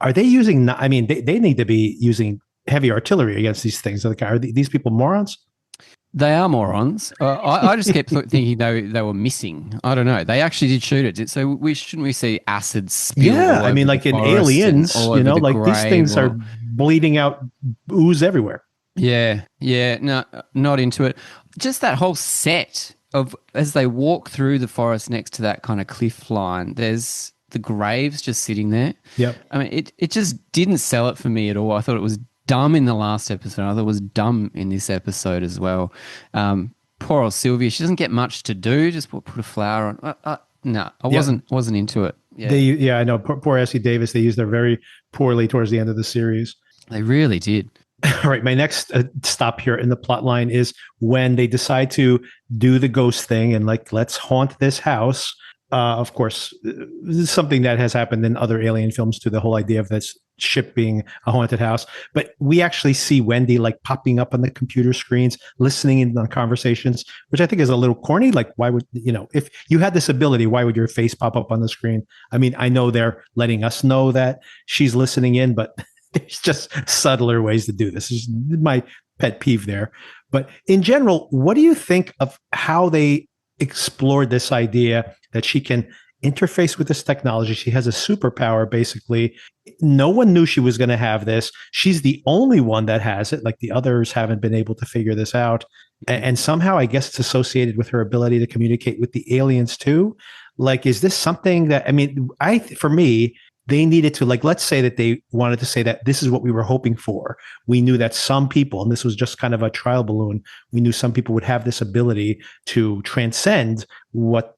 are they using? I mean, they need to be using heavy artillery against these things. Are these people morons? They are morons. I just kept thinking they were missing. I don't know. They actually did shoot it. So shouldn't we see acid spill? Yeah, I mean, like in Aliens, like these things are bleeding out ooze everywhere. Yeah, no, not into it. Just that whole set of, as they walk through the forest next to that kind of cliff line, there's the graves just sitting there. Yep. I mean, it just didn't sell it for me at all. I thought it was dumb in the last episode. I thought it was dumb in this episode as well. Poor old Sylvia. She doesn't get much to do. Just put a flower on. No, I wasn't into it. Yeah, I know. Poor Essie Davis. They used her very poorly towards the end of the series. They really did. All right, my next stop here in the plot line is when they decide to do the ghost thing and let's haunt this house. Of course, this is something that has happened in other alien films too, the whole idea of this ship being a haunted house. But we actually see Wendy popping up on the computer screens, listening in on conversations, which I think is a little corny. Like, why would, if you had this ability, why would your face pop up on the screen? I mean, I know they're letting us know that she's listening in, but there's just subtler ways to do this. This is my pet peeve there. But in general, what do you think of how they explored this idea that she can interface with this technology? She has a superpower, basically. No one knew she was going to have this. She's the only one that has it. Like, the others haven't been able to figure this out. And somehow I guess it's associated with her ability to communicate with the aliens too. Like, is this something that, I mean, for me, they needed to, like, let's say that they wanted to say that this is what we were hoping for. We knew that some people, and this was just kind of a trial balloon, we knew some people would have this ability to transcend what,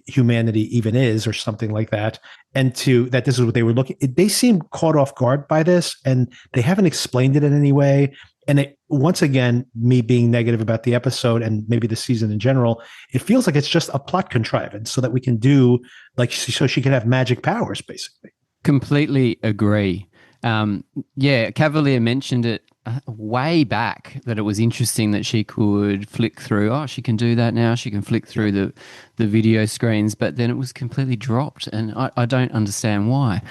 humanity even is, or something like that. And that this is what they were looking. They seem caught off guard by this, and they haven't explained it in any way. And once again, me being negative about the episode and maybe the season in general, it feels like it's just a plot contrivance so that we can do, like, so she can have magic powers, basically. Completely agree. Cavalier mentioned it way back, that it was interesting that she could flick through. Oh, she can do that now. She can flick through the video screens, but then it was completely dropped, and I don't understand why.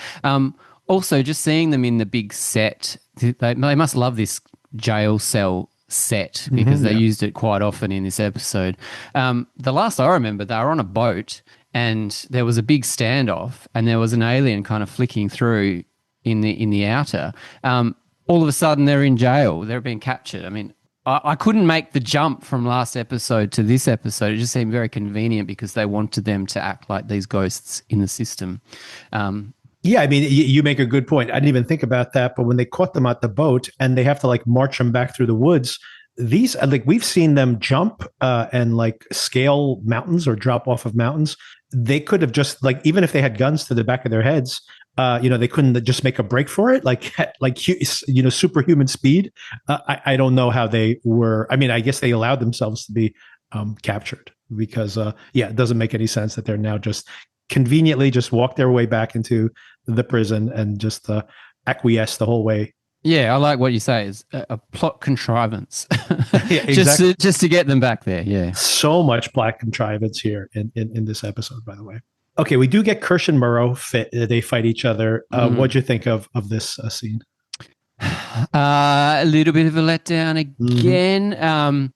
Also, just seeing them in the big set, they must love this jail cell set, because they used it quite often in this episode. The last I remember, they were on a boat and there was a big standoff, and there was an alien kind of flicking through in the outer. All of a sudden they're in jail. They're being captured. I mean, I couldn't make the jump from last episode to this episode. It just seemed very convenient because they wanted them to act like these ghosts in the system. Yeah, I mean, you make a good point. I didn't even think about that. But when they caught them at the boat and they have to, like, march them back through the woods, these, like, we've seen them jump and, like, scale mountains or drop off of mountains. They could have just, like, even if they had guns to the back of their heads, they couldn't just make a break for it, like superhuman speed. I don't know how they were. I mean, I guess they allowed themselves to be captured because, it doesn't make any sense that they're now just conveniently just walk their way back into the prison and just acquiesce the whole way. Yeah, I like what you say is a plot contrivance. Yeah, exactly. just to get them back there. Yeah. So much plot contrivance here in this episode, by the way. Okay, we do get Kirsch and Murrow they fight each other. What'd you think of this scene? A little bit of a letdown again.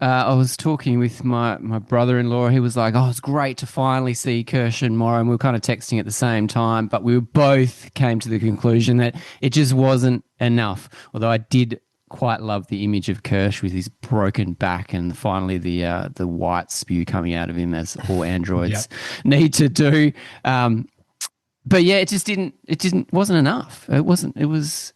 I was talking with my brother-in-law. He was like, "Oh, it's great to finally see Kirsch and Morrow." And we were kind of texting at the same time, but we both came to the conclusion that it just wasn't enough. Although I did quite love the image of Kirsch with his broken back and finally the white spew coming out of him, as all androids need to do. But yeah, it wasn't enough. It was,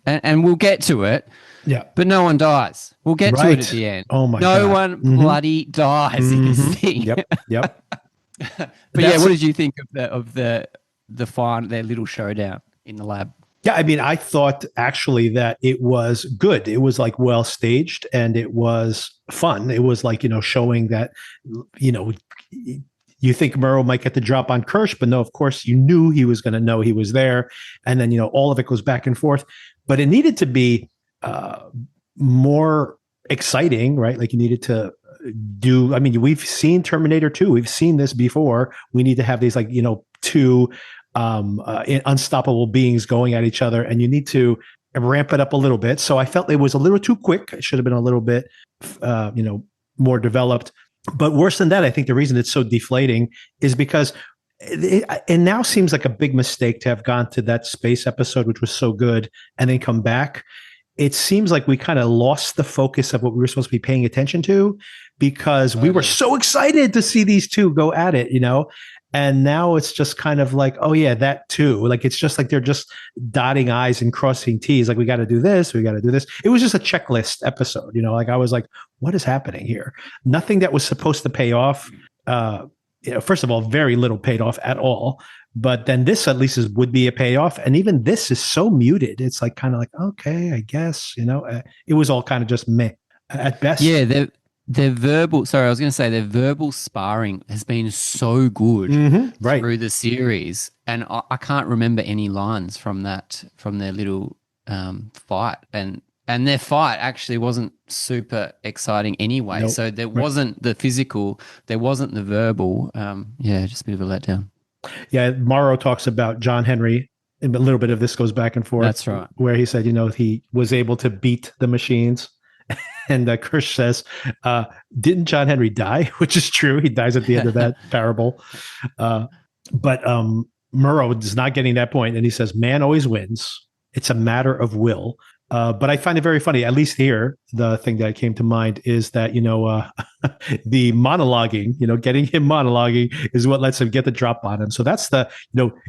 and we'll get to it. Yeah. But no one dies. We'll get to it at the end. Oh my God. No one bloody dies in this thing. Yep. But what did you think of the their little showdown in the lab? Yeah, I mean, I thought actually that it was good. It was, like, well staged and it was fun. It was like, showing that, you think Murrow might get the drop on Kirsch, but no, of course you knew he was going to know he was there. And then, all of it goes back and forth, but it needed to be more exciting, right? Like, you needed to do, I mean, we've seen Terminator 2. We've seen this before. We need to have these, like, two unstoppable beings going at each other, and you need to ramp it up a little bit. So I felt it was a little too quick. It should have been a little bit, more developed. But worse than that, I think the reason it's so deflating is because it now seems like a big mistake to have gone to that space episode, which was so good, and then come back. It seems like we kind of lost the focus of what we were supposed to be paying attention to, because we were so excited to see these two go at it, and now it's just kind of like, oh yeah, that too. Like, it's just like they're just dotting I's and crossing T's. Like, we got to do this. We got to do this. It was just a checklist episode, like I was like, what is happening here? Nothing that was supposed to pay off. First of all, very little paid off at all. But then this at least would be a payoff. And even this is so muted. It's like kind of like, okay, I guess, it was all kind of just meh at best. Yeah, their verbal sparring has been so good through the series. And I can't remember any lines from their little fight. And their fight actually wasn't super exciting anyway. Nope. So there wasn't the physical, there wasn't the verbal. Just a bit of a letdown. Yeah, Morrow talks about John Henry, and a little bit of this goes back and forth. That's right. Where he said, he was able to beat the machines. And Kirsch says, didn't John Henry die? Which is true. He dies at the end of that parable. But Murrow is not getting that point. And he says, man always wins. It's a matter of will. But I find it very funny. At least here, the thing that came to mind is that the monologuing, getting him monologuing is what lets him get the drop on him. So that's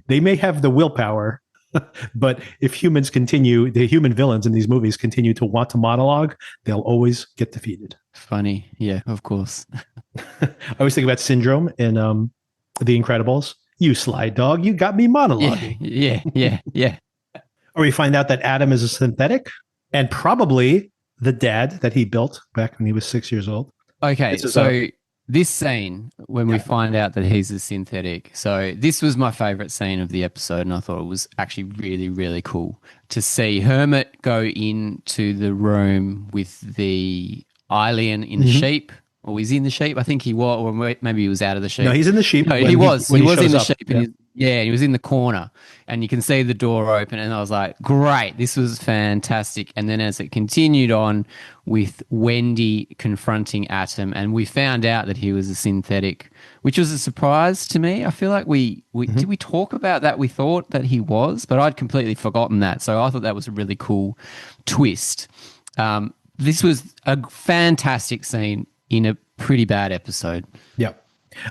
they may have the willpower, but if the human villains in these movies continue to want to monologue, they'll always get defeated. Funny. Yeah, of course. I always think about Syndrome in The Incredibles. You sly dog, you got me monologuing. Yeah. Or we find out that Adam is a synthetic and probably the dad that he built back when he was 6 years old. Okay, This is so this scene, when we find out that he's a synthetic, so this was my favorite scene of the episode, and I thought it was actually really, really cool to see Hermit go into the room with the alien in the sheep. Or was he in the sheep? I think he was, or maybe he was out of the sheep. No, he's in the sheep. No, he was in the sheep. Yeah. And he was in the corner, and you can see the door open. And I was like, great, this was fantastic. And then as it continued on with Wendy confronting Atom, and we found out that he was a synthetic, which was a surprise to me. I feel like did we talk about that? We thought that he was, but I'd completely forgotten that. So I thought that was a really cool twist. This was a fantastic scene in a pretty bad episode. Yeah.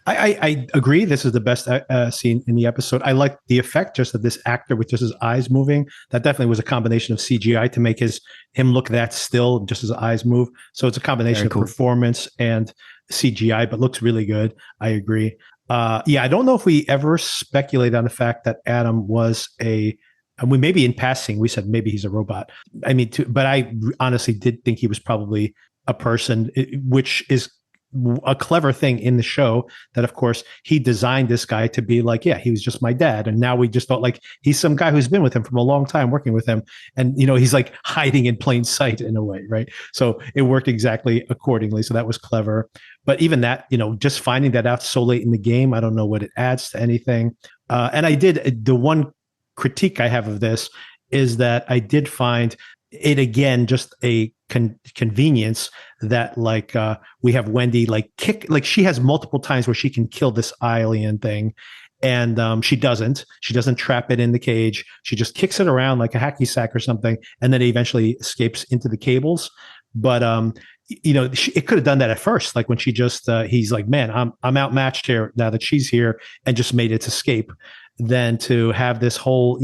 I agree. This is the best scene in the episode. I like the effect just of this actor with just his eyes moving. That definitely was a combination of CGI to make him look that still, just his eyes move. So it's a combination of performance and CGI, but looks really good. I agree. I don't know if we ever speculate on the fact that Adam was and we maybe in passing we said maybe he's a robot. I mean, but I honestly did think he was probably a person, which is a clever thing in the show that of course he designed this guy to be like, yeah, he was just my dad. And now we just thought like he's some guy who's been with him from a long time working with him. And, he's like hiding in plain sight in a way. Right. So it worked exactly accordingly. So that was clever. But even that, just finding that out so late in the game, I don't know what it adds to anything. And the one critique I have of this is that I did find it again just a convenience that we have Wendy she has multiple times where she can kill this alien thing, and she doesn't trap it in the cage. She just kicks it around like a hacky sack or something, and then it eventually escapes into the cables. But it could have done that at first, like when she just he's like, man, I'm outmatched here now that she's here, and just made its escape. Then to have this whole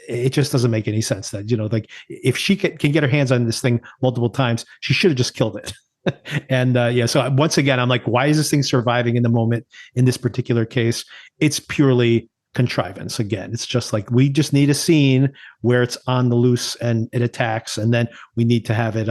it just doesn't make any sense that, like if she can get her hands on this thing multiple times, she should have just killed it. And so once again, I'm like, why is this thing surviving in the moment in this particular case? It's purely contrivance. Again, it's just like, we just need a scene where it's on the loose and it attacks, and then we need to have it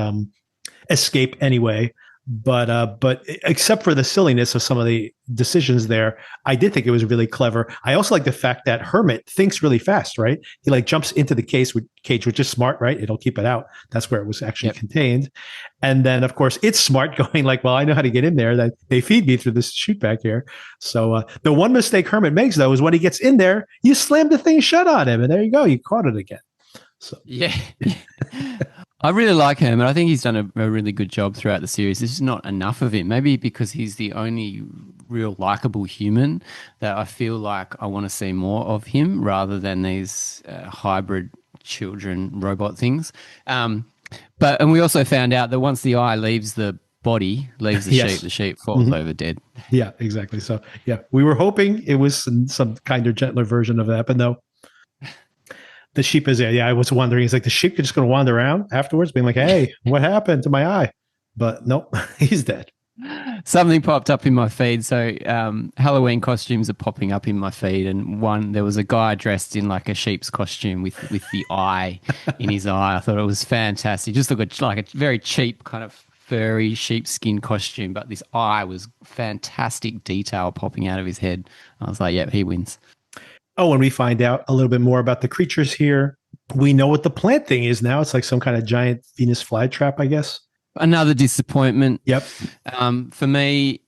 escape anyway. But except for the silliness of some of the decisions there, I did think it was really clever. I also like the fact that Hermit thinks really fast, right? He jumps into the cage, which is smart, right? It'll keep it out. That's where it was actually contained. And then of course it's smart going like, well, I know how to get in there. That they feed me through this chute back here. So the one mistake Hermit makes though is when he gets in there, you slam the thing shut on him, and there you go, you caught it again. So yeah. I really like him, and I think he's done a really good job throughout the series. There's just not enough of him. Maybe because he's the only real likable human that I feel like I want to see more of him rather than these hybrid children robot things. And we also found out that once the eye leaves the body, leaves the sheep, the sheep falls over dead. Yeah, exactly. So yeah, we were hoping it was some kind of gentler version of that, but no. The sheep is there. Yeah, I was wondering. He's like, the sheep just going to wander around afterwards, being like, hey, what happened to my eye? But nope, he's dead. Something popped up in my feed. So Halloween costumes are popping up in my feed. And there was a guy dressed in like a sheep's costume with the eye in his eye. I thought it was fantastic. Just looked like a very cheap kind of furry sheepskin costume. But this eye was fantastic detail popping out of his head. I was like, yeah, he wins. Oh, and we find out a little bit more about the creatures here. We know what the plant thing is now. It's like some kind of giant Venus flytrap, I guess. Another disappointment. Yep. For me,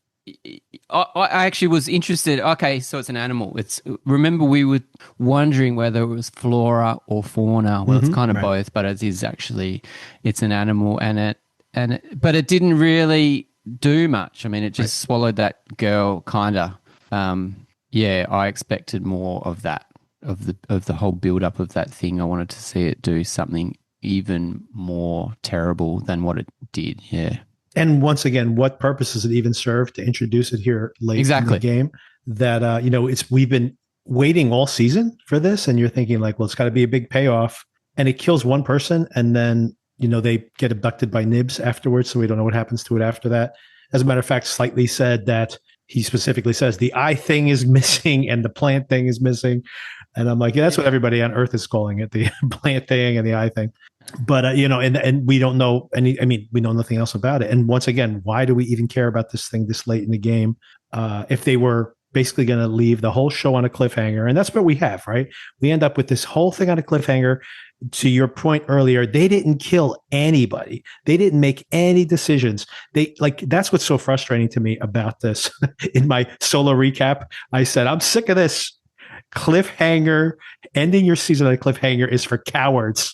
I actually was interested. Okay, so it's an animal. Remember we were wondering whether it was flora or fauna. Well, it's kind of both, but it's an animal, but it didn't really do much. I mean, it just swallowed that girl, kinda. I expected more of that, of the whole build up of that thing. I wanted to see it do something even more terrible than what it did. Yeah. And once again, what purpose does it even serve to introduce it here late in the Exactly. game? That we've been waiting all season for this, and you're thinking like, well, it's got to be a big payoff, and it kills one person, and then they get abducted by Nibs afterwards, so we don't know what happens to it after that. As a matter of fact, Slightly said that he specifically says the eye thing is missing and the plant thing is missing, and I'm like, yeah, that's what everybody on Earth is calling it, the plant thing and the eye thing. But and we don't know any. I mean, we know nothing else about it. And once again, why do we even care about this thing this late in the game? If they were basically going to leave the whole show on a cliffhanger, and that's what we have, right? We end up with this whole thing on a cliffhanger. To your point earlier, they didn't kill anybody. They didn't make any decisions. That's what's so frustrating to me about this. In my solo recap, I said, I'm sick of this cliffhanger. Ending your season on a cliffhanger is for cowards.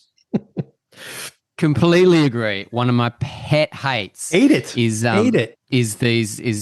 Completely agree. One of my pet hates Hate it. is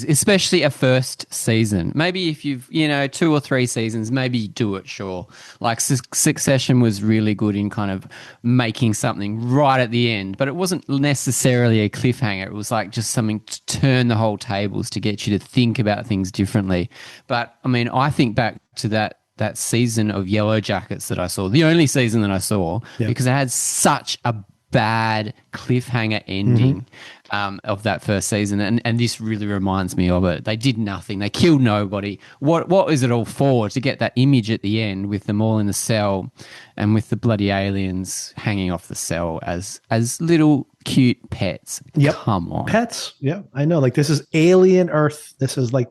especially a first season. Maybe if you've 2 or 3 seasons, maybe do it. Sure, like Succession was really good in kind of making something right at the end, but it wasn't necessarily a cliffhanger. It was like just something to turn the whole tables to get you to think about things differently. But I mean, I think back to that season of Yellow Jackets that I saw, the only season that I saw, because it had such a bad cliffhanger ending of that first season, and this really reminds me of it. They did nothing. They killed nobody. What is it all for? To get that image at the end with them all in the cell and with the bloody aliens hanging off the cell as little cute pets. Yep. Come on, pets. Yeah, I know. Like, this is Alien Earth. This is like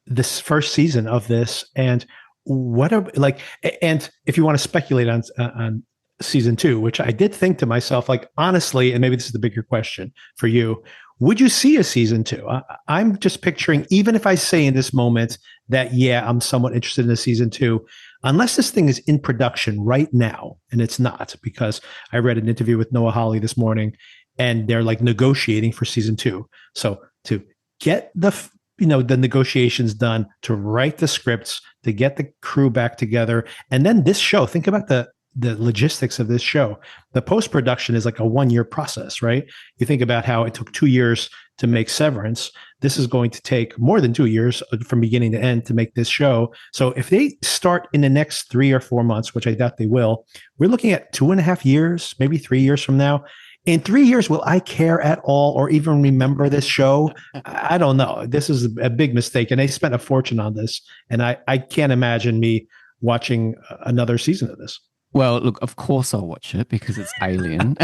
this first season of this, and and if you want to speculate on season 2, which I did think to myself, like, honestly, and maybe this is the bigger question for you, would you see a season 2? I'm just picturing, even if I say in this moment that, yeah, I'm somewhat interested in a season 2, unless this thing is in production right now, and it's not, because I read an interview with Noah Hawley this morning, and they're like negotiating for season 2. So to get the negotiations done, to write the scripts, to get the crew back together, and then this show, think about the logistics of this show. The post-production is like a 1-year process, right? You think about how it took 2 years to make Severance. This is going to take more than 2 years from beginning to end to make this show. So if they start in the next 3 or 4 months, which I doubt they will, we're looking at 2.5 years, maybe 3 years from now. In 3 years, will I care at all or even remember this show? I don't know. This is a big mistake. And they spent a fortune on this. And I can't imagine me watching another season of this. Well, look, of course I'll watch it because it's Alien.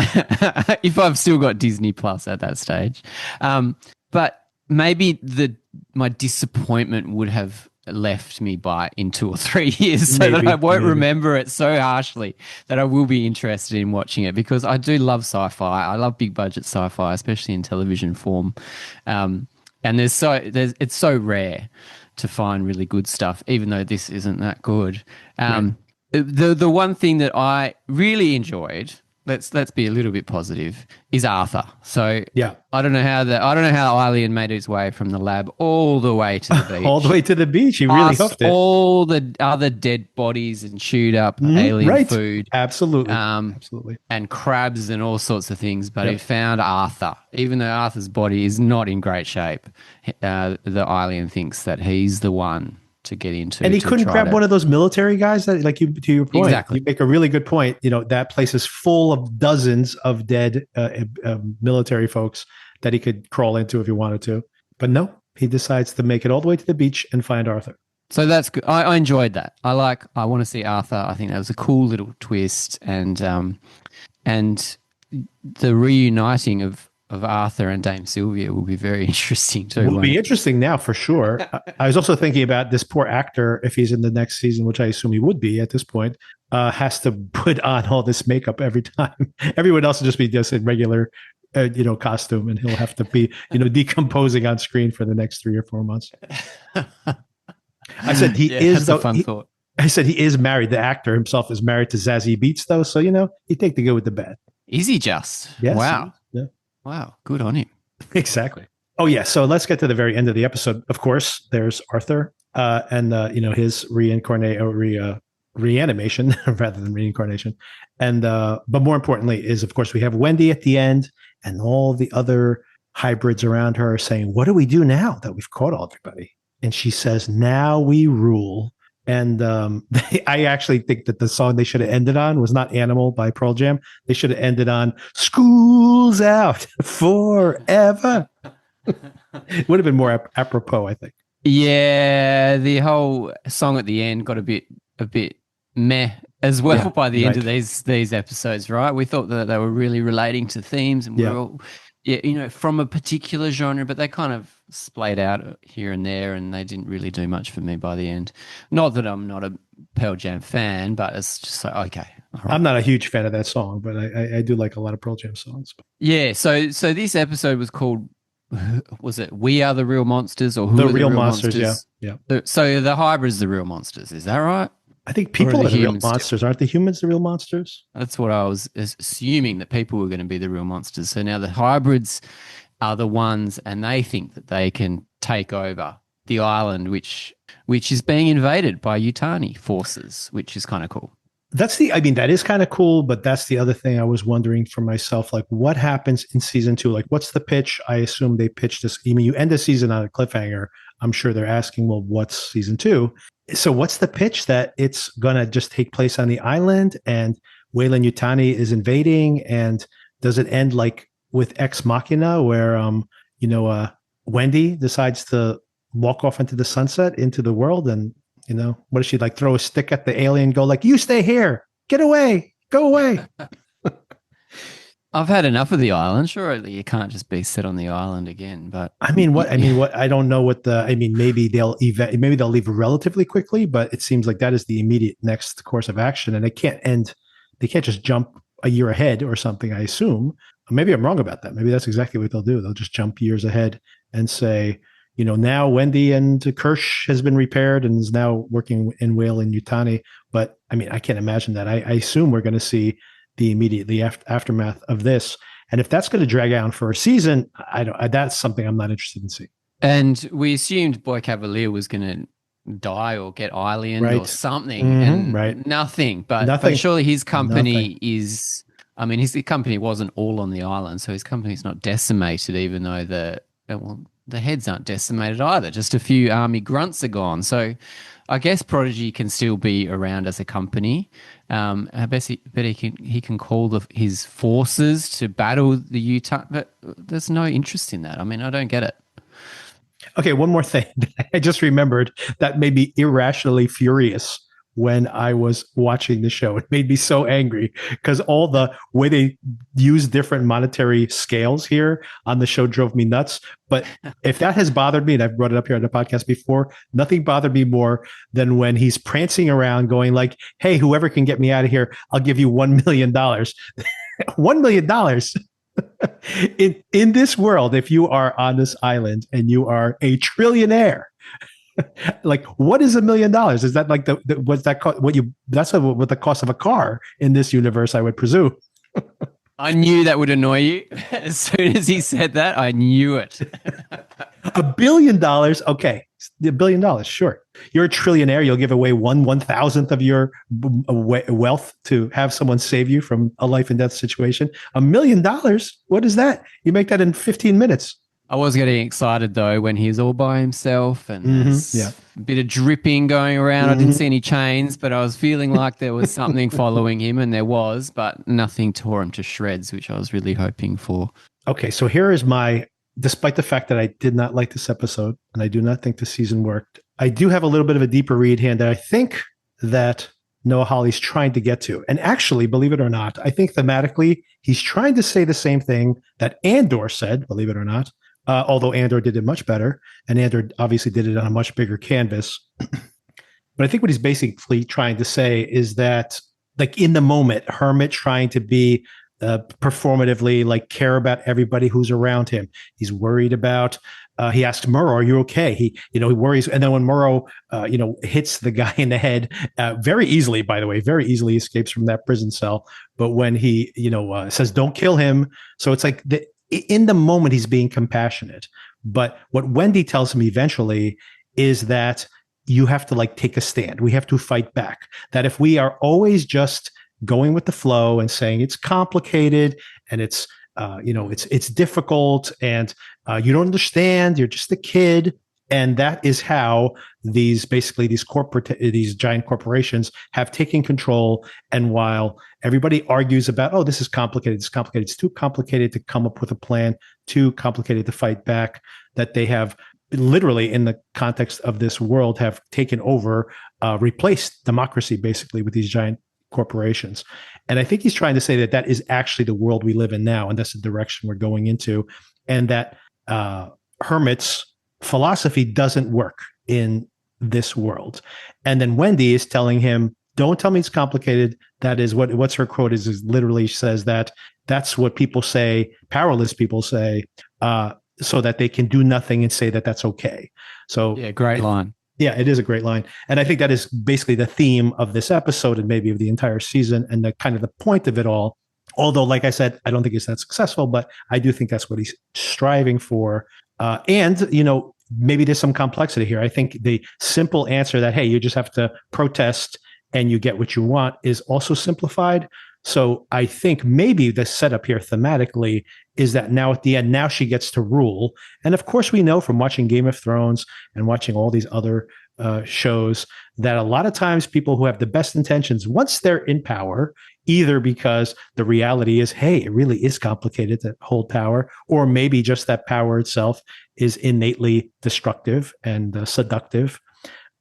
If I've still got Disney Plus at that stage. But maybe my disappointment would have left me in 2 or 3 years, so that I won't remember it so harshly that I will be interested in watching it, because I do love sci-fi. I love big budget sci-fi, especially in television form. And it's so rare to find really good stuff, even though this isn't that good. Right. The one thing that I really enjoyed, let's be a little bit positive, is Arthur. So yeah, I don't know how Alien made his way from the lab all the way to the beach. All the way to the beach. He really hoofed it. All the other dead bodies and chewed up alien food. Absolutely. Absolutely. And crabs and all sorts of things. But he found Arthur. Even though Arthur's body is not in great shape, the alien thinks that he's the one to get into. And he couldn't grab one of those military guys that, like, you, to your point, exactly. You make a really good point. That place is full of dozens of dead military folks that he could crawl into if he wanted to. But no, he decides to make it all the way to the beach and find Arthur. So that's good. I enjoyed that. I want to see Arthur. I think that was a cool little twist, and the reuniting of Arthur and Dame Sylvia will be very interesting too. Will be interesting now for sure. I was also thinking about this poor actor, if he's in the next season, which I assume he would be at this point, has to put on all this makeup every time. Everyone else will just be just in regular, costume, and he'll have to be, decomposing on screen for the next 3 or 4 months. I said that's a fun thought. I said he is married. The actor himself is married to Zazie Beetz, though, so you take the good with the bad. Is he just? Yes. Wow. Yeah. Wow, good on him. Exactly. Oh, yeah. So let's get to the very end of the episode. Of course, there's Arthur and his reanimation rather than reincarnation. And but more importantly is, of course, we have Wendy at the end, and all the other hybrids around her are saying, "What do we do now that we've caught everybody?" And she says, "Now we rule." And I actually think that the song they should have ended on was not "Animal" by Pearl Jam. They should have ended on "School's Out Forever." Would have been more apropos, I think. Yeah, the whole song at the end got a bit meh as well by the end of these episodes, right? We thought that they were really relating to themes, and we're all, from a particular genre, but they kind of splayed out here and there, and they didn't really do much for me by the end. Not that I'm not a Pearl Jam fan, but it's just like, okay. All right. I'm not a huge fan of that song, but I do like a lot of Pearl Jam songs. Yeah, so this episode was called, was it We Are the Real Monsters, or Who The Are Real Monsters? Yeah. So the hybrids, the real monsters, is that right? I think people are the real monsters. Aren't the humans the real monsters? That's what I was assuming, that people were going to be the real monsters. So now the hybrids are the ones, and they think that they can take over the island, which is being invaded by Yutani forces, which is kind of cool. That is kind of cool, but that's the other thing I was wondering for myself, like what happens in season 2? Like, what's the pitch? I assume they pitched this. I mean, you end the season on a cliffhanger. I'm sure they're asking, well, what's season 2? So what's the pitch? That it's going to just take place on the island and Weyland Yutani is invading? And does it end like with Ex Machina where, Wendy decides to walk off into the sunset, into the world, and what does she like? Throw a stick at the alien, go like, "You stay here, get away, go away." I've had enough of the island. Surely you can't just be set on the island again. But I mean, what I don't know what maybe they'll leave relatively quickly, but it seems like that is the immediate next course of action, and they can't just jump a year ahead or something. I assume. Maybe I'm wrong about that. Maybe that's exactly what they'll do. They'll just jump years ahead and say, now Wendy and Kirsch has been repaired and is now working in Weyland Yutani. But I mean, I can't imagine that. I assume we're going to see the immediately aftermath of this. And if that's going to drag on for a season, that's something I'm not interested in seeing. And we assumed Boy Cavalier was going to die or get alien or something, and nothing. But surely his company is. I mean, his company wasn't all on the island, so his company's not decimated, even though the heads aren't decimated either. Just a few army grunts are gone. So I guess Prodigy can still be around as a company. I bet he can call his forces to battle the Utah, but there's no interest in that. I mean, I don't get it. Okay, one more thing. I just remembered that made me irrationally furious when I was watching the show. It made me so angry because all the way they use different monetary scales here on the show drove me nuts. But if that has bothered me, and I've brought it up here on the podcast before, nothing bothered me more than when he's prancing around going like, "Hey, whoever can get me out of here, I'll give you $1 million. $1 million. In this world, if you are on this island and you are a trillionaire, like, what is $1 million? Is that like what's that that's what the cost of a car in this universe, I would presume. I knew that would annoy you. As soon as he said that, I knew it. $1 billion. Okay. $1 billion. Sure. You're a trillionaire. You'll give away 1/1000th of your wealth to have someone save you from a life and death situation. $1 million. What is that? You make that in 15 minutes. I was getting excited though when he's all by himself and there's a bit of dripping going around. I didn't see any chains, but I was feeling like there was something following him, and there was, but nothing tore him to shreds, which I was really hoping for. Okay, so here is despite the fact that I did not like this episode and I do not think the season worked, I do have a little bit of a deeper read here that I think that Noah Hawley's trying to get to. And actually, believe it or not, I think thematically he's trying to say the same thing that Andor said, believe it or not. Although Andor did it much better, and Andor obviously did it on a much bigger canvas. But I think what he's basically trying to say is that, like, in the moment, Hermit trying to be performatively, like, care about everybody who's around him. He's worried about. He asks Murrow, "Are you okay?" He worries, and then when Murrow, hits the guy in the head, very easily, by the way, very easily escapes from that prison cell. But when he, says, "Don't kill him," so it's like in the moment, he's being compassionate. But what Wendy tells him eventually is that you have to like take a stand. We have to fight back. That if we are always just going with the flow and saying it's complicated and it's it's difficult and you don't understand, you're just a kid. And that is how these giant corporations have taken control. And while everybody argues about, oh, this is complicated, it's too complicated to come up with a plan, too complicated to fight back, that they have literally, in the context of this world, have taken over, replaced democracy basically with these giant corporations. And I think he's trying to say that that is actually the world we live in now, and that's the direction we're going into, and that Hermit's philosophy doesn't work in this world. And then Wendy is telling him, don't tell me it's complicated. That is what's her quote is literally says that that's what people say, powerless people say, so that they can do nothing and say that that's okay. So yeah, great line. Yeah, it is a great line. And I think that is basically the theme of this episode and maybe of the entire season and the kind of the point of it all. Although, like I said, I don't think it's that successful, but I do think that's what he's striving for. And, maybe there's some complexity here. I think the simple answer that, hey, you just have to protest and you get what you want is also simplified. So I think maybe the setup here thematically is that now at the end, now she gets to rule. And of course, we know from watching Game of Thrones and watching all these other shows that a lot of times people who have the best intentions, once they're in power, either because the reality is, hey, it really is complicated to hold power, or maybe just that power itself is innately destructive and seductive,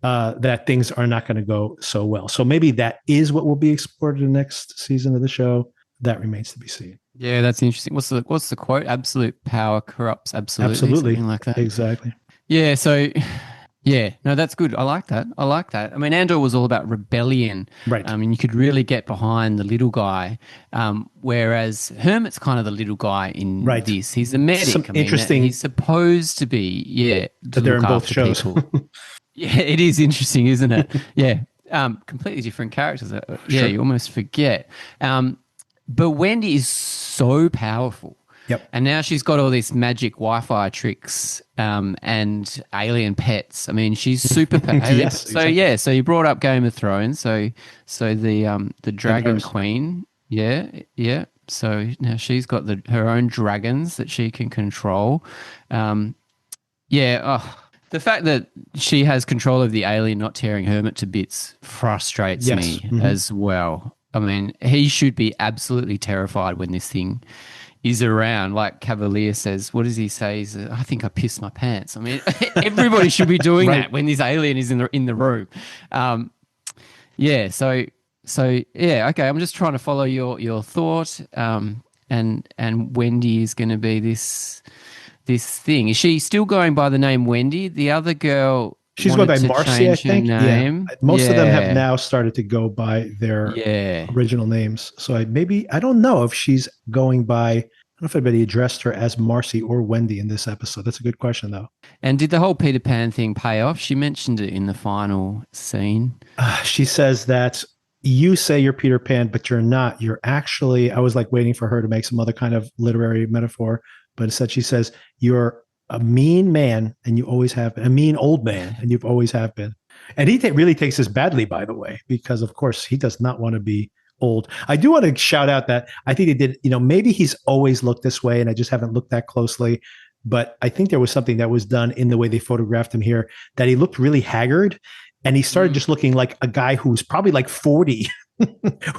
that things are not going to go so well. So maybe that is what will be explored in the next season of the show. That remains to be seen. Yeah, that's interesting. What's the quote? Absolute power corrupts absolutely. Absolutely. Something like that. Exactly. Yeah, so yeah, no, that's good. I like that. I mean, Andor was all about rebellion. Right. I mean, you could really get behind the little guy, whereas Hermit's kind of the little guy in this. He's a medic. Interesting. He's supposed to be, to they're look in both after shows. People. Yeah, it is interesting, isn't it? Yeah, completely different characters. Yeah, Sure. You almost forget. But Wendy is so powerful. Yep. And now she's got all these magic Wi-Fi tricks and alien pets. I mean, she's super powerful. Yes, so exactly. so you brought up Game of Thrones. So the Dragon Queen. Yeah. So now she's got her own dragons that she can control. The fact that she has control of the alien not tearing Hermit to bits frustrates me as well. I mean, he should be absolutely terrified when this thing is around. Like Cavalier says, what does he say? I think I pissed my pants. I mean, everybody should be doing that when this alien is in the room. So yeah, okay. I'm just trying to follow your thought. And Wendy is going to be this thing. Is she still going by the name Wendy? The other girl, she's going by Marcy, I think. Name. Yeah. Most of them have now started to go by their original names. So I don't know if she's going by, I don't know if anybody addressed her as Marcy or Wendy in this episode. That's a good question, though. And did the whole Peter Pan thing pay off? She mentioned it in the final scene. She says that you say you're Peter Pan, but you're not. You're actually, I was like waiting for her to make some other kind of literary metaphor, but instead she says, you're a mean man and you always have been, a mean old man and you've always have been. And he really takes this badly, by the way, because of course he does not want to be old. I do want to shout out that I think they did, maybe he's always looked this way and I just haven't looked that closely, but I think there was something that was done in the way they photographed him here that he looked really haggard and he started just looking like a guy who's probably like 40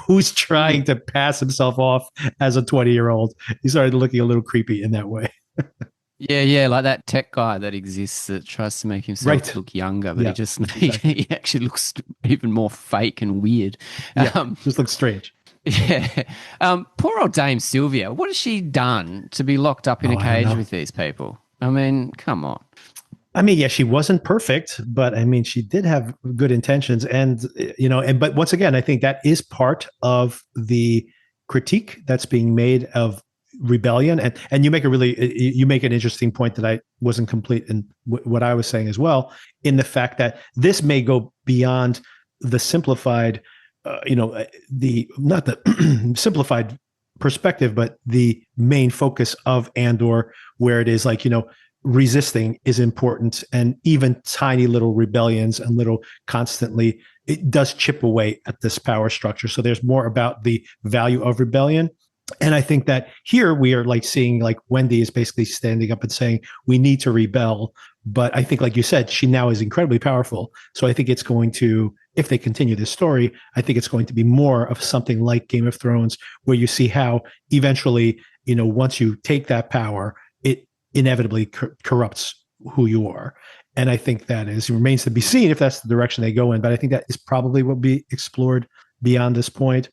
who's trying to pass himself off as a 20-year-old. He started looking a little creepy in that way. Yeah, like that tech guy that exists that tries to make himself look younger, but he actually looks even more fake and weird. Just looks strange. Yeah. Poor old Dame Sylvia. What has she done to be locked up in a cage with these people? I mean, come on. I mean, yeah, she wasn't perfect, but I mean, she did have good intentions. And, but once again, I think that is part of the critique that's being made of rebellion. And you make an interesting point that I wasn't complete in what I was saying as well, in the fact that this may go beyond the simplified, not the simplified perspective, but the main focus of Andor, where it is like, resisting is important, and even tiny little rebellions and little constantly, it does chip away at this power structure. So there's more about the value of rebellion. And I think that here we are like seeing like Wendy is basically standing up and saying we need to rebel. But I think, like you said, she now is incredibly powerful. So I think it's going to, if they continue this story, I think it's going to be more of something like Game of Thrones, where you see how eventually, once you take that power, it inevitably corrupts who you are. And I think that remains to be seen if that's the direction they go in. But I think that is probably what will be explored beyond this point.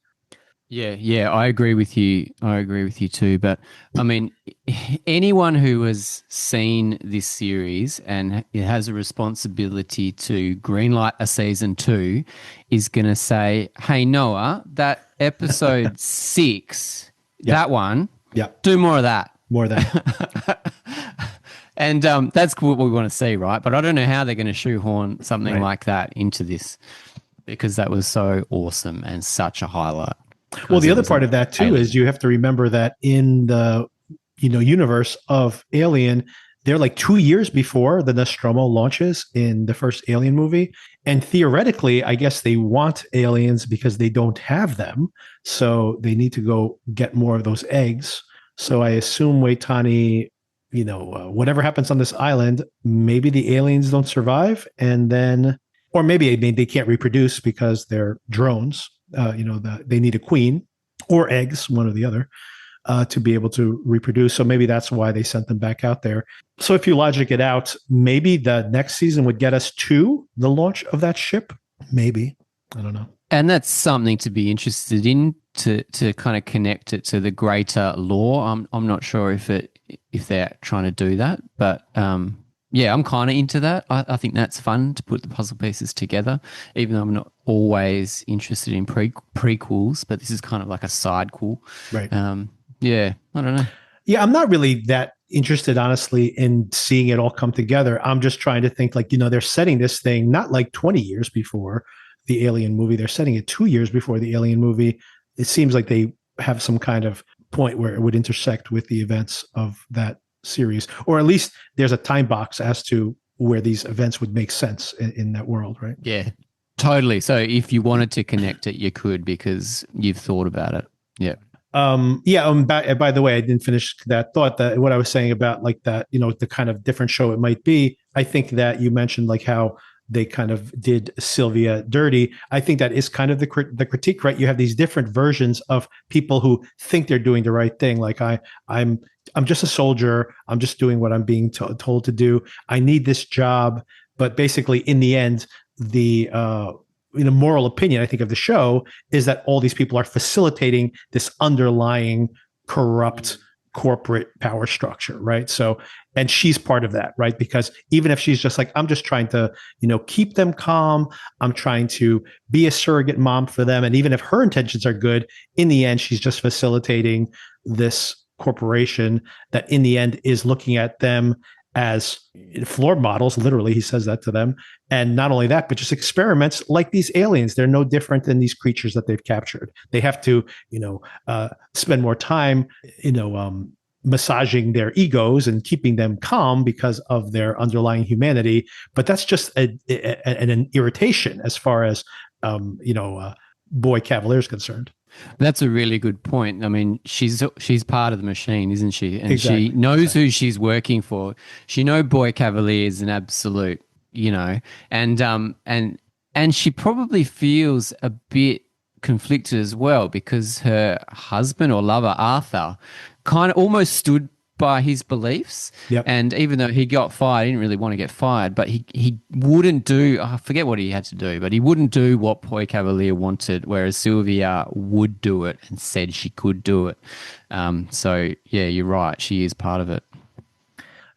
Yeah, I agree with you. I agree with you too. But I mean, anyone who has seen this series and has a responsibility to greenlight a season 2 is going to say, "Hey Noah, that episode 6, that one, do more of that. More of that." And that's what we want to see, right? But I don't know how they're going to shoehorn something like that into this, because that was so awesome and such a highlight. Well, the other part of that too is you have to remember that in the universe of Alien, they're like 2 years before the Nostromo launches in the first Alien movie, and theoretically, I guess they want aliens because they don't have them, so they need to go get more of those eggs. So I assume Waitani, whatever happens on this island, maybe the aliens don't survive, and then, or maybe they can't reproduce because they're drones. They need a queen or eggs, one or the other, to be able to reproduce. So maybe that's why they sent them back out there. So if you logic it out, maybe the next season would get us to the launch of that ship. Maybe. I don't know. And that's something to be interested in, to kind of connect it to the greater lore. I'm not sure if they're trying to do that, but yeah, I'm kind of into that. I think that's fun to put the puzzle pieces together, even though I'm not always interested in prequels, but this is kind of like a sidequel. Right. Yeah, I don't know. Yeah, I'm not really that interested, honestly, in seeing it all come together. I'm just trying to think like, they're setting this thing not like 20 years before the Alien movie. They're setting it 2 years before the Alien movie. It seems like they have some kind of point where it would intersect with the events of that series, or at least there's a time box as to where these events would make sense in that world, right? Yeah, totally. So if you wanted to connect it, you could, because you've thought about it. Yeah. By the way, I didn't finish that thought. That what I was saying about like that, the kind of different show it might be. I think that you mentioned like how they kind of did Sylvia dirty. I think that is kind of the critique, right? You have these different versions of people who think they're doing the right thing. Like I'm just a soldier. I'm just doing what I'm being told to do. I need this job, but basically, in the end, the moral opinion, I think, of the show is that all these people are facilitating this underlying corrupt corporate power structure, right? So, and she's part of that, right? Because even if she's just like, I'm just trying to, keep them calm, I'm trying to be a surrogate mom for them, and even if her intentions are good, in the end, she's just facilitating this corporation that in the end is looking at them as floor models. Literally, he says that to them. And not only that, but just experiments like these aliens. They're no different than these creatures that they've captured. They have to, spend more time, massaging their egos and keeping them calm because of their underlying humanity. But that's just an irritation as far as, Boy Cavalier is concerned. That's a really good point. I mean, she's part of the machine, isn't she? And exactly. She knows who she's working for. She knows Boy Cavalier is an absolute, and she probably feels a bit conflicted as well, because her husband or lover, Arthur, kind of almost stood by his beliefs. Yep. And even though he got fired, he didn't really want to get fired, but he wouldn't do, I forget what he had to do, but he wouldn't do what Boy Cavalier wanted, whereas Sylvia would do it and said she could do it. So, yeah, you're right. She is part of it.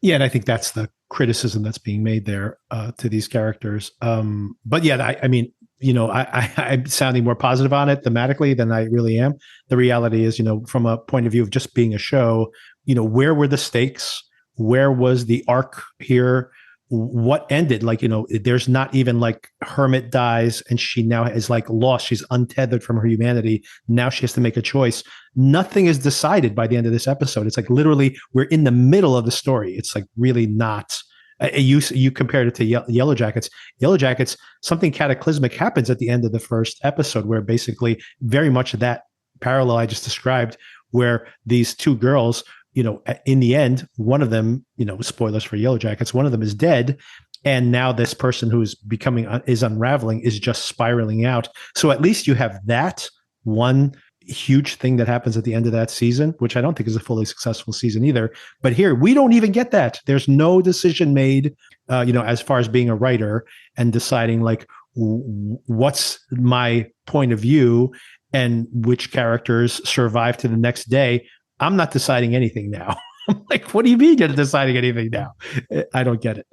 Yeah, and I think that's the criticism that's being made there to these characters. But yeah, I mean, I'm sounding more positive on it thematically than I really am. The reality is, from a point of view of just being a show, where were the stakes? Where was the arc here? what ended. Like, there's not even like Hermit dies and she now is like lost. She's untethered from her humanity. Now she has to make a choice. Nothing is decided by the end of this episode. It's like literally we're in the middle of the story. It's like really not. You compared it to Yellow Jackets. Yellow Jackets, something cataclysmic happens at the end of the first episode where basically very much that parallel I just described, where these two girls, in the end, one of them, spoilers for Yellow Jackets, one of them is dead. And now this person who's is unraveling is just spiraling out. So at least you have that one huge thing that happens at the end of that season, which I don't think is a fully successful season either. But here, we don't even get that. There's no decision made, as far as being a writer and deciding like, what's my point of view and which characters survive to the next day. I'm not deciding anything now. I'm like, what do you mean you're deciding anything now? I don't get it.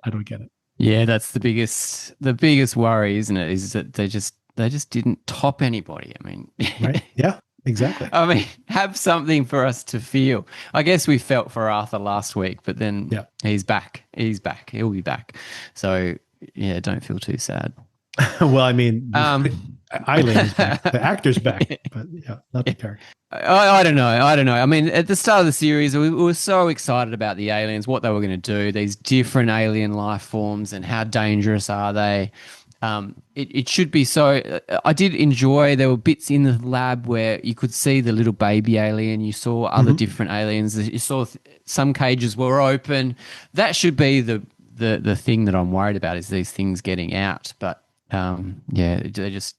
Yeah, that's the biggest worry, isn't it? Is that they just didn't top anybody. I mean, right? Yeah, exactly. I mean, have something for us to feel. I guess we felt for Arthur last week, but then he's back. He'll be back. So yeah, don't feel too sad. Well, I mean, Eileen's back. The actor's back, but yeah, not the character. I don't know. I mean, at the start of the series, we were so excited about the aliens, what they were going to do, these different alien life forms, and how dangerous are they. It should be so. I did enjoy. There were bits in the lab where you could see the little baby alien. You saw other different aliens. You saw some cages were open. That should be the thing that I'm worried about, is these things getting out. But they just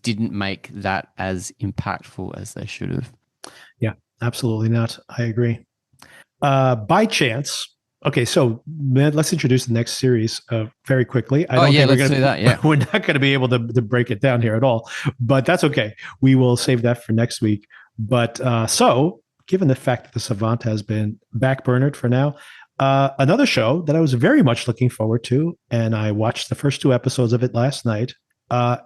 didn't make that as impactful as they should have. Yeah, absolutely not. I agree. By chance. Okay, so let's introduce the next series very quickly. Let's do that. Yeah, we're not going to be able to break it down here at all, but that's okay. We will save that for next week. But so, given the fact that the Savant has been backburnered for now, another show that I was very much looking forward to, and I watched the first 2 episodes of it last night,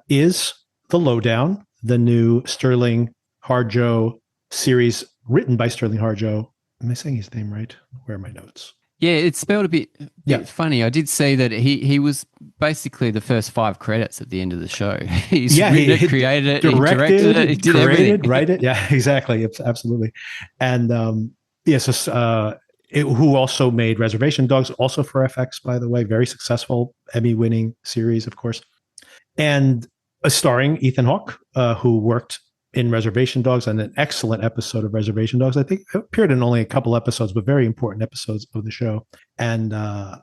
is The Lowdown, the new Sterling Harjo series written by Sterling Harjo. Am I saying his name right? Where are my notes? Yeah, it's spelled a bit funny. I did see that he was basically the first 5 credits at the end of the show. He created it, directed it, he did everything. Write it. Yeah, exactly. Absolutely. And who also made Reservation Dogs, also for FX, by the way, very successful Emmy-winning series, of course. And starring Ethan Hawke, who worked in Reservation Dogs and an excellent episode of Reservation Dogs. I think appeared in only a couple episodes, but very important episodes of the show. And I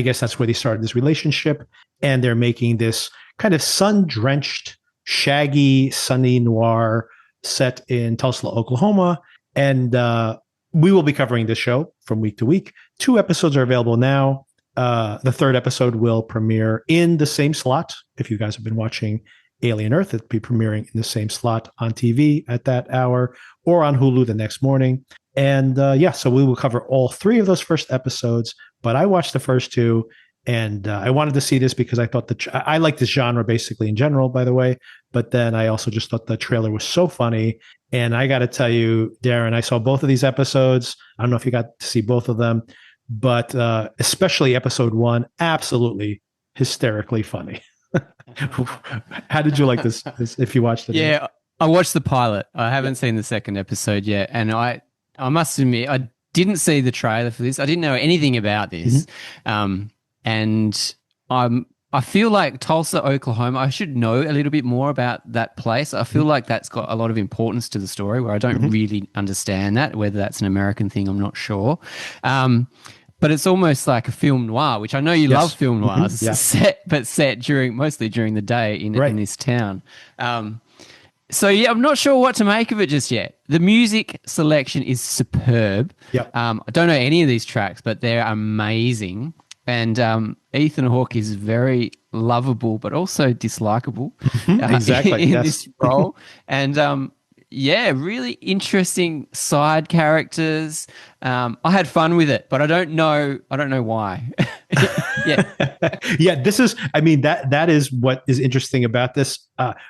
guess that's where they started this relationship. And they're making this kind of sun-drenched, shaggy, sunny noir set in Tulsa, Oklahoma. And we will be covering this show from week to week. 2 episodes are available now. The 3rd episode will premiere in the same slot. If you guys have been watching Alien Earth, it'll be premiering in the same slot on TV at that hour or on Hulu the next morning. And so we will cover all 3 of those first episodes. But I watched the first 2, and I wanted to see this because I thought I like this genre basically in general, by the way. But then I also just thought the trailer was so funny. And I got to tell you, Darren, I saw both of these episodes. I don't know if you got to see both of them, but especially episode 1, absolutely hysterically funny. How did you like this if you watched it? Yeah, I watched the pilot. I haven't seen the 2nd episode yet. And I must admit, I didn't see the trailer for this. I didn't know anything about this. And I feel like Tulsa, Oklahoma, I should know a little bit more about that place. I feel like that's got a lot of importance to the story where I don't really understand that. Whether that's an American thing, I'm not sure. But it's almost like a film noir, which I know you love film noirs. Set mostly during the day in this town. So yeah, I'm not sure what to make of it just yet. The music selection is superb. I don't know any of these tracks, but they're amazing. And Ethan Hawke is very lovable, but also dislikable exactly in this role. And really interesting side characters. I had fun with it, but I don't know why. This is, I mean, that is what is interesting about this.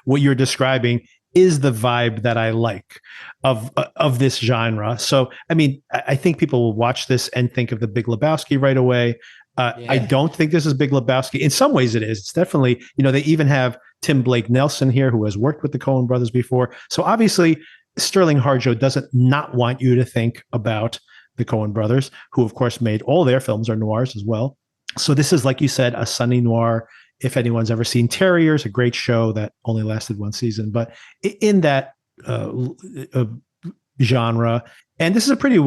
What you're describing is the vibe that I like of this genre. So, I mean, I think people will watch this and think of The Big Lebowski right away. I don't think this is Big Lebowski. In some ways, it is. It's definitely, they even have Tim Blake Nelson here, who has worked with the Coen brothers before. So obviously, Sterling Harjo doesn't not want you to think about the Coen brothers, who, of course, made all their films are noirs as well. So this is, like you said, a sunny noir. If anyone's ever seen Terriers, a great show that only lasted one season, but in that genre. And this is a pretty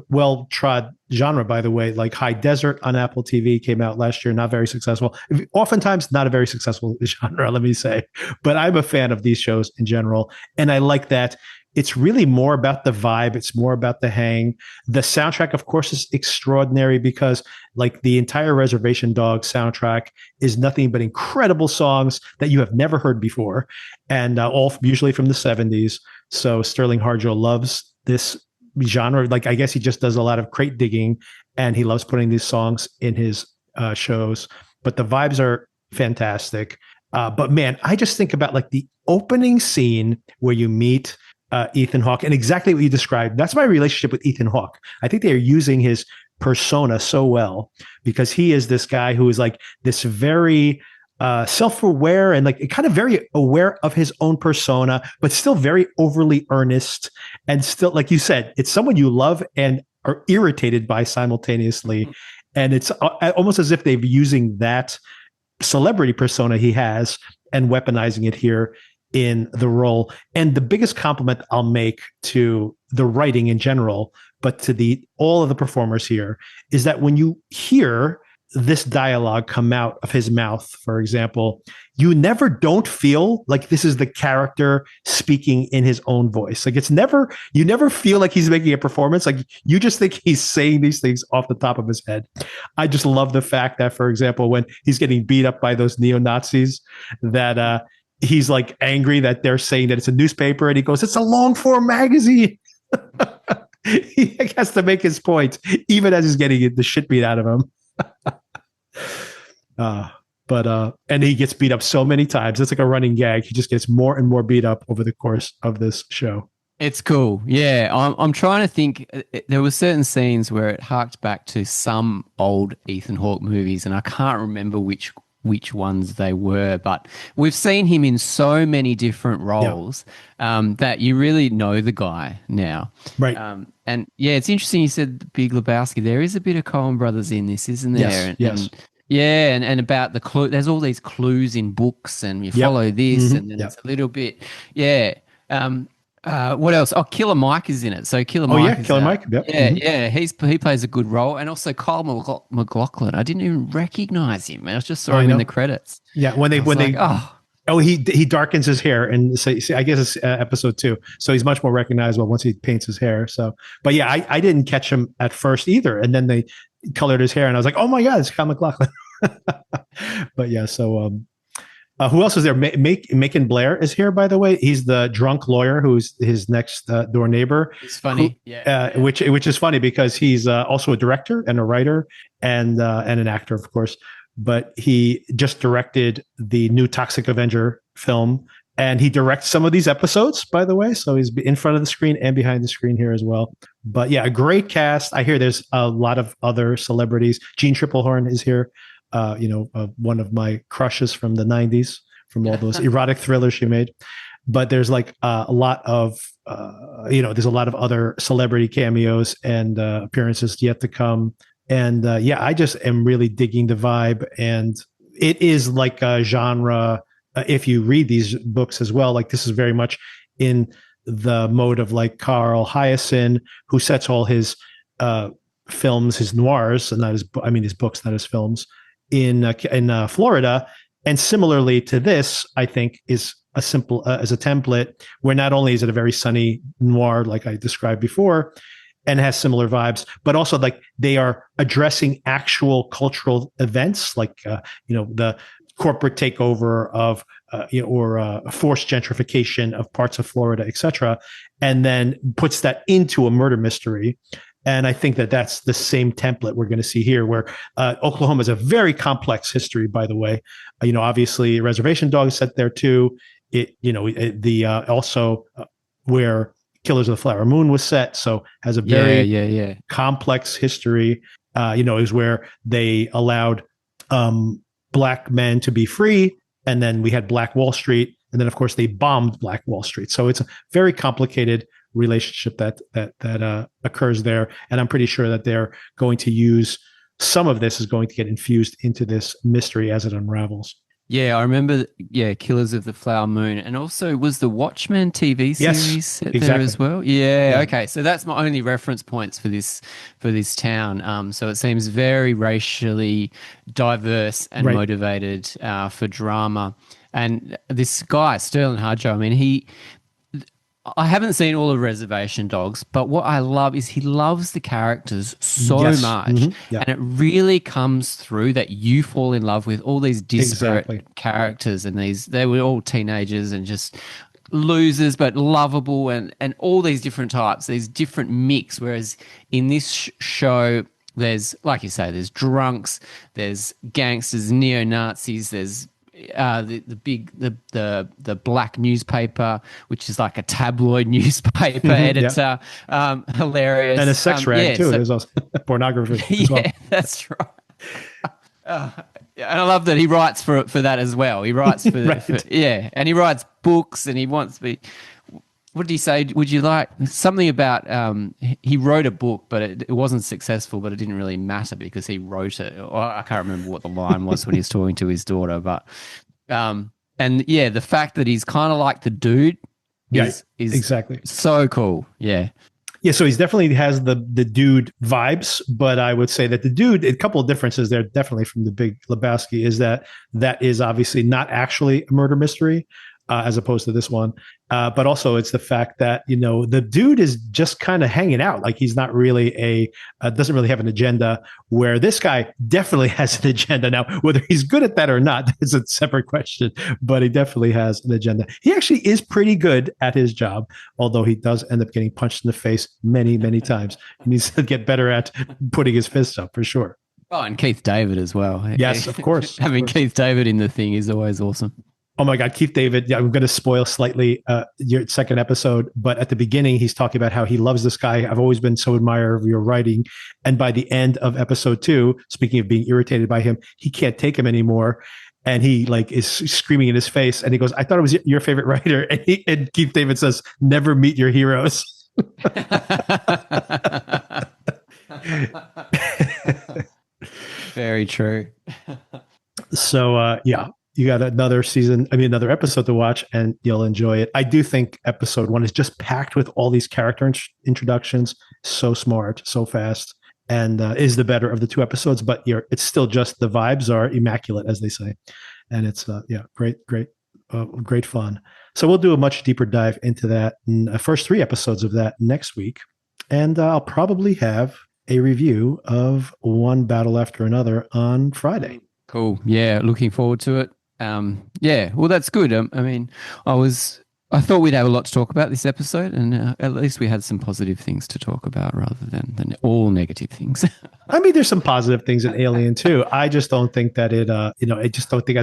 well-trod genre, by the way. Like High Desert on Apple TV came out last year, not very successful. Oftentimes, not a very successful genre, let me say. But I'm a fan of these shows in general. And I like that it's really more about the vibe. It's more about the hang. The soundtrack, of course, is extraordinary because like the entire Reservation Dogs soundtrack is nothing but incredible songs that you have never heard before, and all usually from the 70s. So Sterling Harjo loves this genre. Like, I guess he just does a lot of crate digging, and he loves putting these songs in his shows. But the vibes are fantastic. But man, I just think about like the opening scene where you meet Ethan Hawke, and exactly what you described. That's my relationship with Ethan Hawke. I think they are using his persona so well because he is this guy who is like this very self-aware and like kind of very aware of his own persona, but still very overly earnest. And still, like you said, it's someone you love and are irritated by simultaneously. And it's almost as if they're using that celebrity persona he has and weaponizing it here in the role. And the biggest compliment I'll make to the writing in general, but to all of the performers here, is that when you hear this dialogue come out of his mouth, for example, you don't feel like this is the character speaking in his own voice. Like you never feel like he's making a performance. Like you just think he's saying these things off the top of his head. I just love the fact that, for example, when he's getting beat up by those neo-Nazis, that he's like angry that they're saying that it's a newspaper, and he goes, "It's a long form magazine." He has to make his point, even as he's getting the shit beat out of him. And he gets beat up so many times. It's like a running gag. He just gets more and more beat up over the course of this show. It's cool. Yeah. I'm trying to think. There were certain scenes where it harked back to some old Ethan Hawke movies, and I can't remember which ones they were, but we've seen him in so many different roles that you really know the guy now. Right. And yeah, it's interesting you said Big Lebowski. There is a bit of Coen brothers in this, isn't there? Yes. And about the clue. There's all these clues in books, and you follow this, and then it's a little bit. Yeah. What else? Oh, Killer Mike is in it. So Killer Mike. Killer Mike. Yep. Yeah. He plays a good role, and also Kyle MacLachlan. I didn't even recognize him. I just saw him in the credits. Yeah, when they he darkens his hair, and so I guess it's episode 2. So he's much more recognizable once he paints his hair. So, but yeah, I didn't catch him at first either, and then they colored his hair, and I was like, oh my god, it's Kyle MacLachlan. But yeah, so. Who else is there? Macon Blair is here, by the way. He's the drunk lawyer who's his next door neighbor. It's funny, which is funny because he's also a director and a writer and an actor, of course. But he just directed the new Toxic Avenger film, and he directs some of these episodes, by the way. So he's in front of the screen and behind the screen here as well. But yeah, a great cast. I hear there's a lot of other celebrities. Jean Triplehorn is here. One of my crushes from the 90s, from all those erotic thrillers she made. But there's like a lot of, there's a lot of other celebrity cameos and appearances yet to come. And I just am really digging the vibe. And it is like a genre, if you read these books as well, like this is very much in the mode of like Carl Hyacin, who sets all his films, his noirs, and not his books, not his films, in Florida. And similarly to this, I think is a simple as a template where not only is it a very sunny noir like I described before and has similar vibes, but also like they are addressing actual cultural events like the corporate takeover of or forced gentrification of parts of Florida, etc., and then puts that into a murder mystery. And I think that that's the same template we're going to see here, where Oklahoma is a very complex history, by the way. Obviously, Reservation Dogs set there too. Also where Killers of the Flower Moon was set, so has a very complex history. is where they allowed black men to be free, and then we had Black Wall Street, and then of course they bombed Black Wall Street. So it's a very complicated relationship that occurs there, and I'm pretty sure that they're going to use some of this is going to get infused into this mystery as it unravels. Yeah, I remember. Yeah, Killers of the Flower Moon, and also was the Watchmen TV series set there as well. Yeah, okay. So that's my only reference points for this town. So it seems very racially diverse and motivated for drama. And this guy Sterling Harjo, I mean, I haven't seen all of Reservation Dogs, but what I love is he loves the characters so much. Mm-hmm. Yeah. And it really comes through that you fall in love with all these disparate characters, and they were all teenagers and just losers but lovable, and all these different types, these different mix. Whereas in this show, there's, like you say, there's drunks, there's gangsters, neo-Nazis, there's the black newspaper, which is like a tabloid newspaper editor, hilarious, and a sex rag too. There's also pornography as well. That's right. And I love that he writes for that as well. He writes for, and he writes books, and he wants to be. What did he say? Would you like something about? He wrote a book, but it wasn't successful. But it didn't really matter because he wrote it. I can't remember what the line was when he was talking to his daughter. But the fact that he's kind of like the dude is exactly so cool. Yeah. Yeah, so he's definitely has the dude vibes, but I would say that the dude, a couple of differences there definitely from the Big Lebowski is that is obviously not actually a murder mystery. As opposed to this one. But also it's the fact that, the dude is just kind of hanging out. Like he's not really doesn't really have an agenda, where this guy definitely has an agenda. Now, whether he's good at that or not, is a separate question, but he definitely has an agenda. He actually is pretty good at his job, although he does end up getting punched in the face many, many times. He needs to get better at putting his fists up for sure. Oh, and Keith David as well. Yes, of course. Having Keith David in the thing is always awesome. Oh my God, Keith David. Yeah, I'm going to spoil slightly your second episode, but at the beginning, he's talking about how he loves this guy. I've always been so admirer of your writing. And by the end of episode 2, speaking of being irritated by him, he can't take him anymore. And he is screaming in his face. And he goes, I thought it was your favorite writer. And Keith David says, never meet your heroes. Very true. So, you got another episode to watch, and you'll enjoy it. I do think episode 1 is just packed with all these character introductions. So smart, so fast, and is the better of the 2 episodes. But it's still just the vibes are immaculate, as they say, and it's great fun. So we'll do a much deeper dive into that in the first 3 episodes of that next week, and I'll probably have a review of One Battle After Another on Friday. Cool. Yeah, looking forward to it. Well, that's good. I thought we'd have a lot to talk about this episode, and at least we had some positive things to talk about rather than all negative things. I mean, there's some positive things in Alien too. I just don't think that I just don't think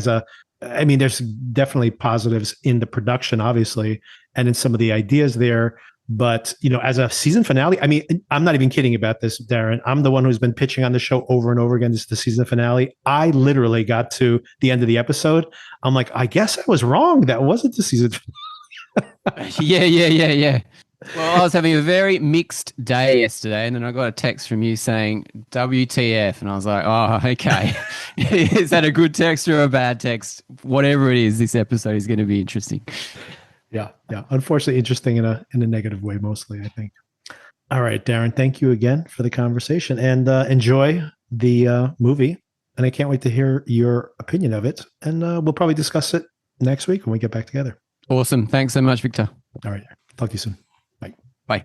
there's definitely positives in the production, obviously, and in some of the ideas there. But, as a season finale, I mean, I'm not even kidding about this, Darren. I'm the one who's been pitching on the show over and over again. This is the season finale. I literally got to the end of the episode. I'm like, I guess I was wrong. That wasn't the season finale. Yeah. Well, I was having a very mixed day yesterday, and then I got a text from you saying WTF, and I was like, oh, okay. Is that a good text or a bad text? Whatever it is, this episode is going to be interesting. Yeah. Unfortunately, interesting in a negative way, mostly, I think. All right, Darren, thank you again for the conversation, and enjoy the movie. And I can't wait to hear your opinion of it. And we'll probably discuss it next week when we get back together. Awesome. Thanks so much, Victor. All right. Talk to you soon. Bye. Bye.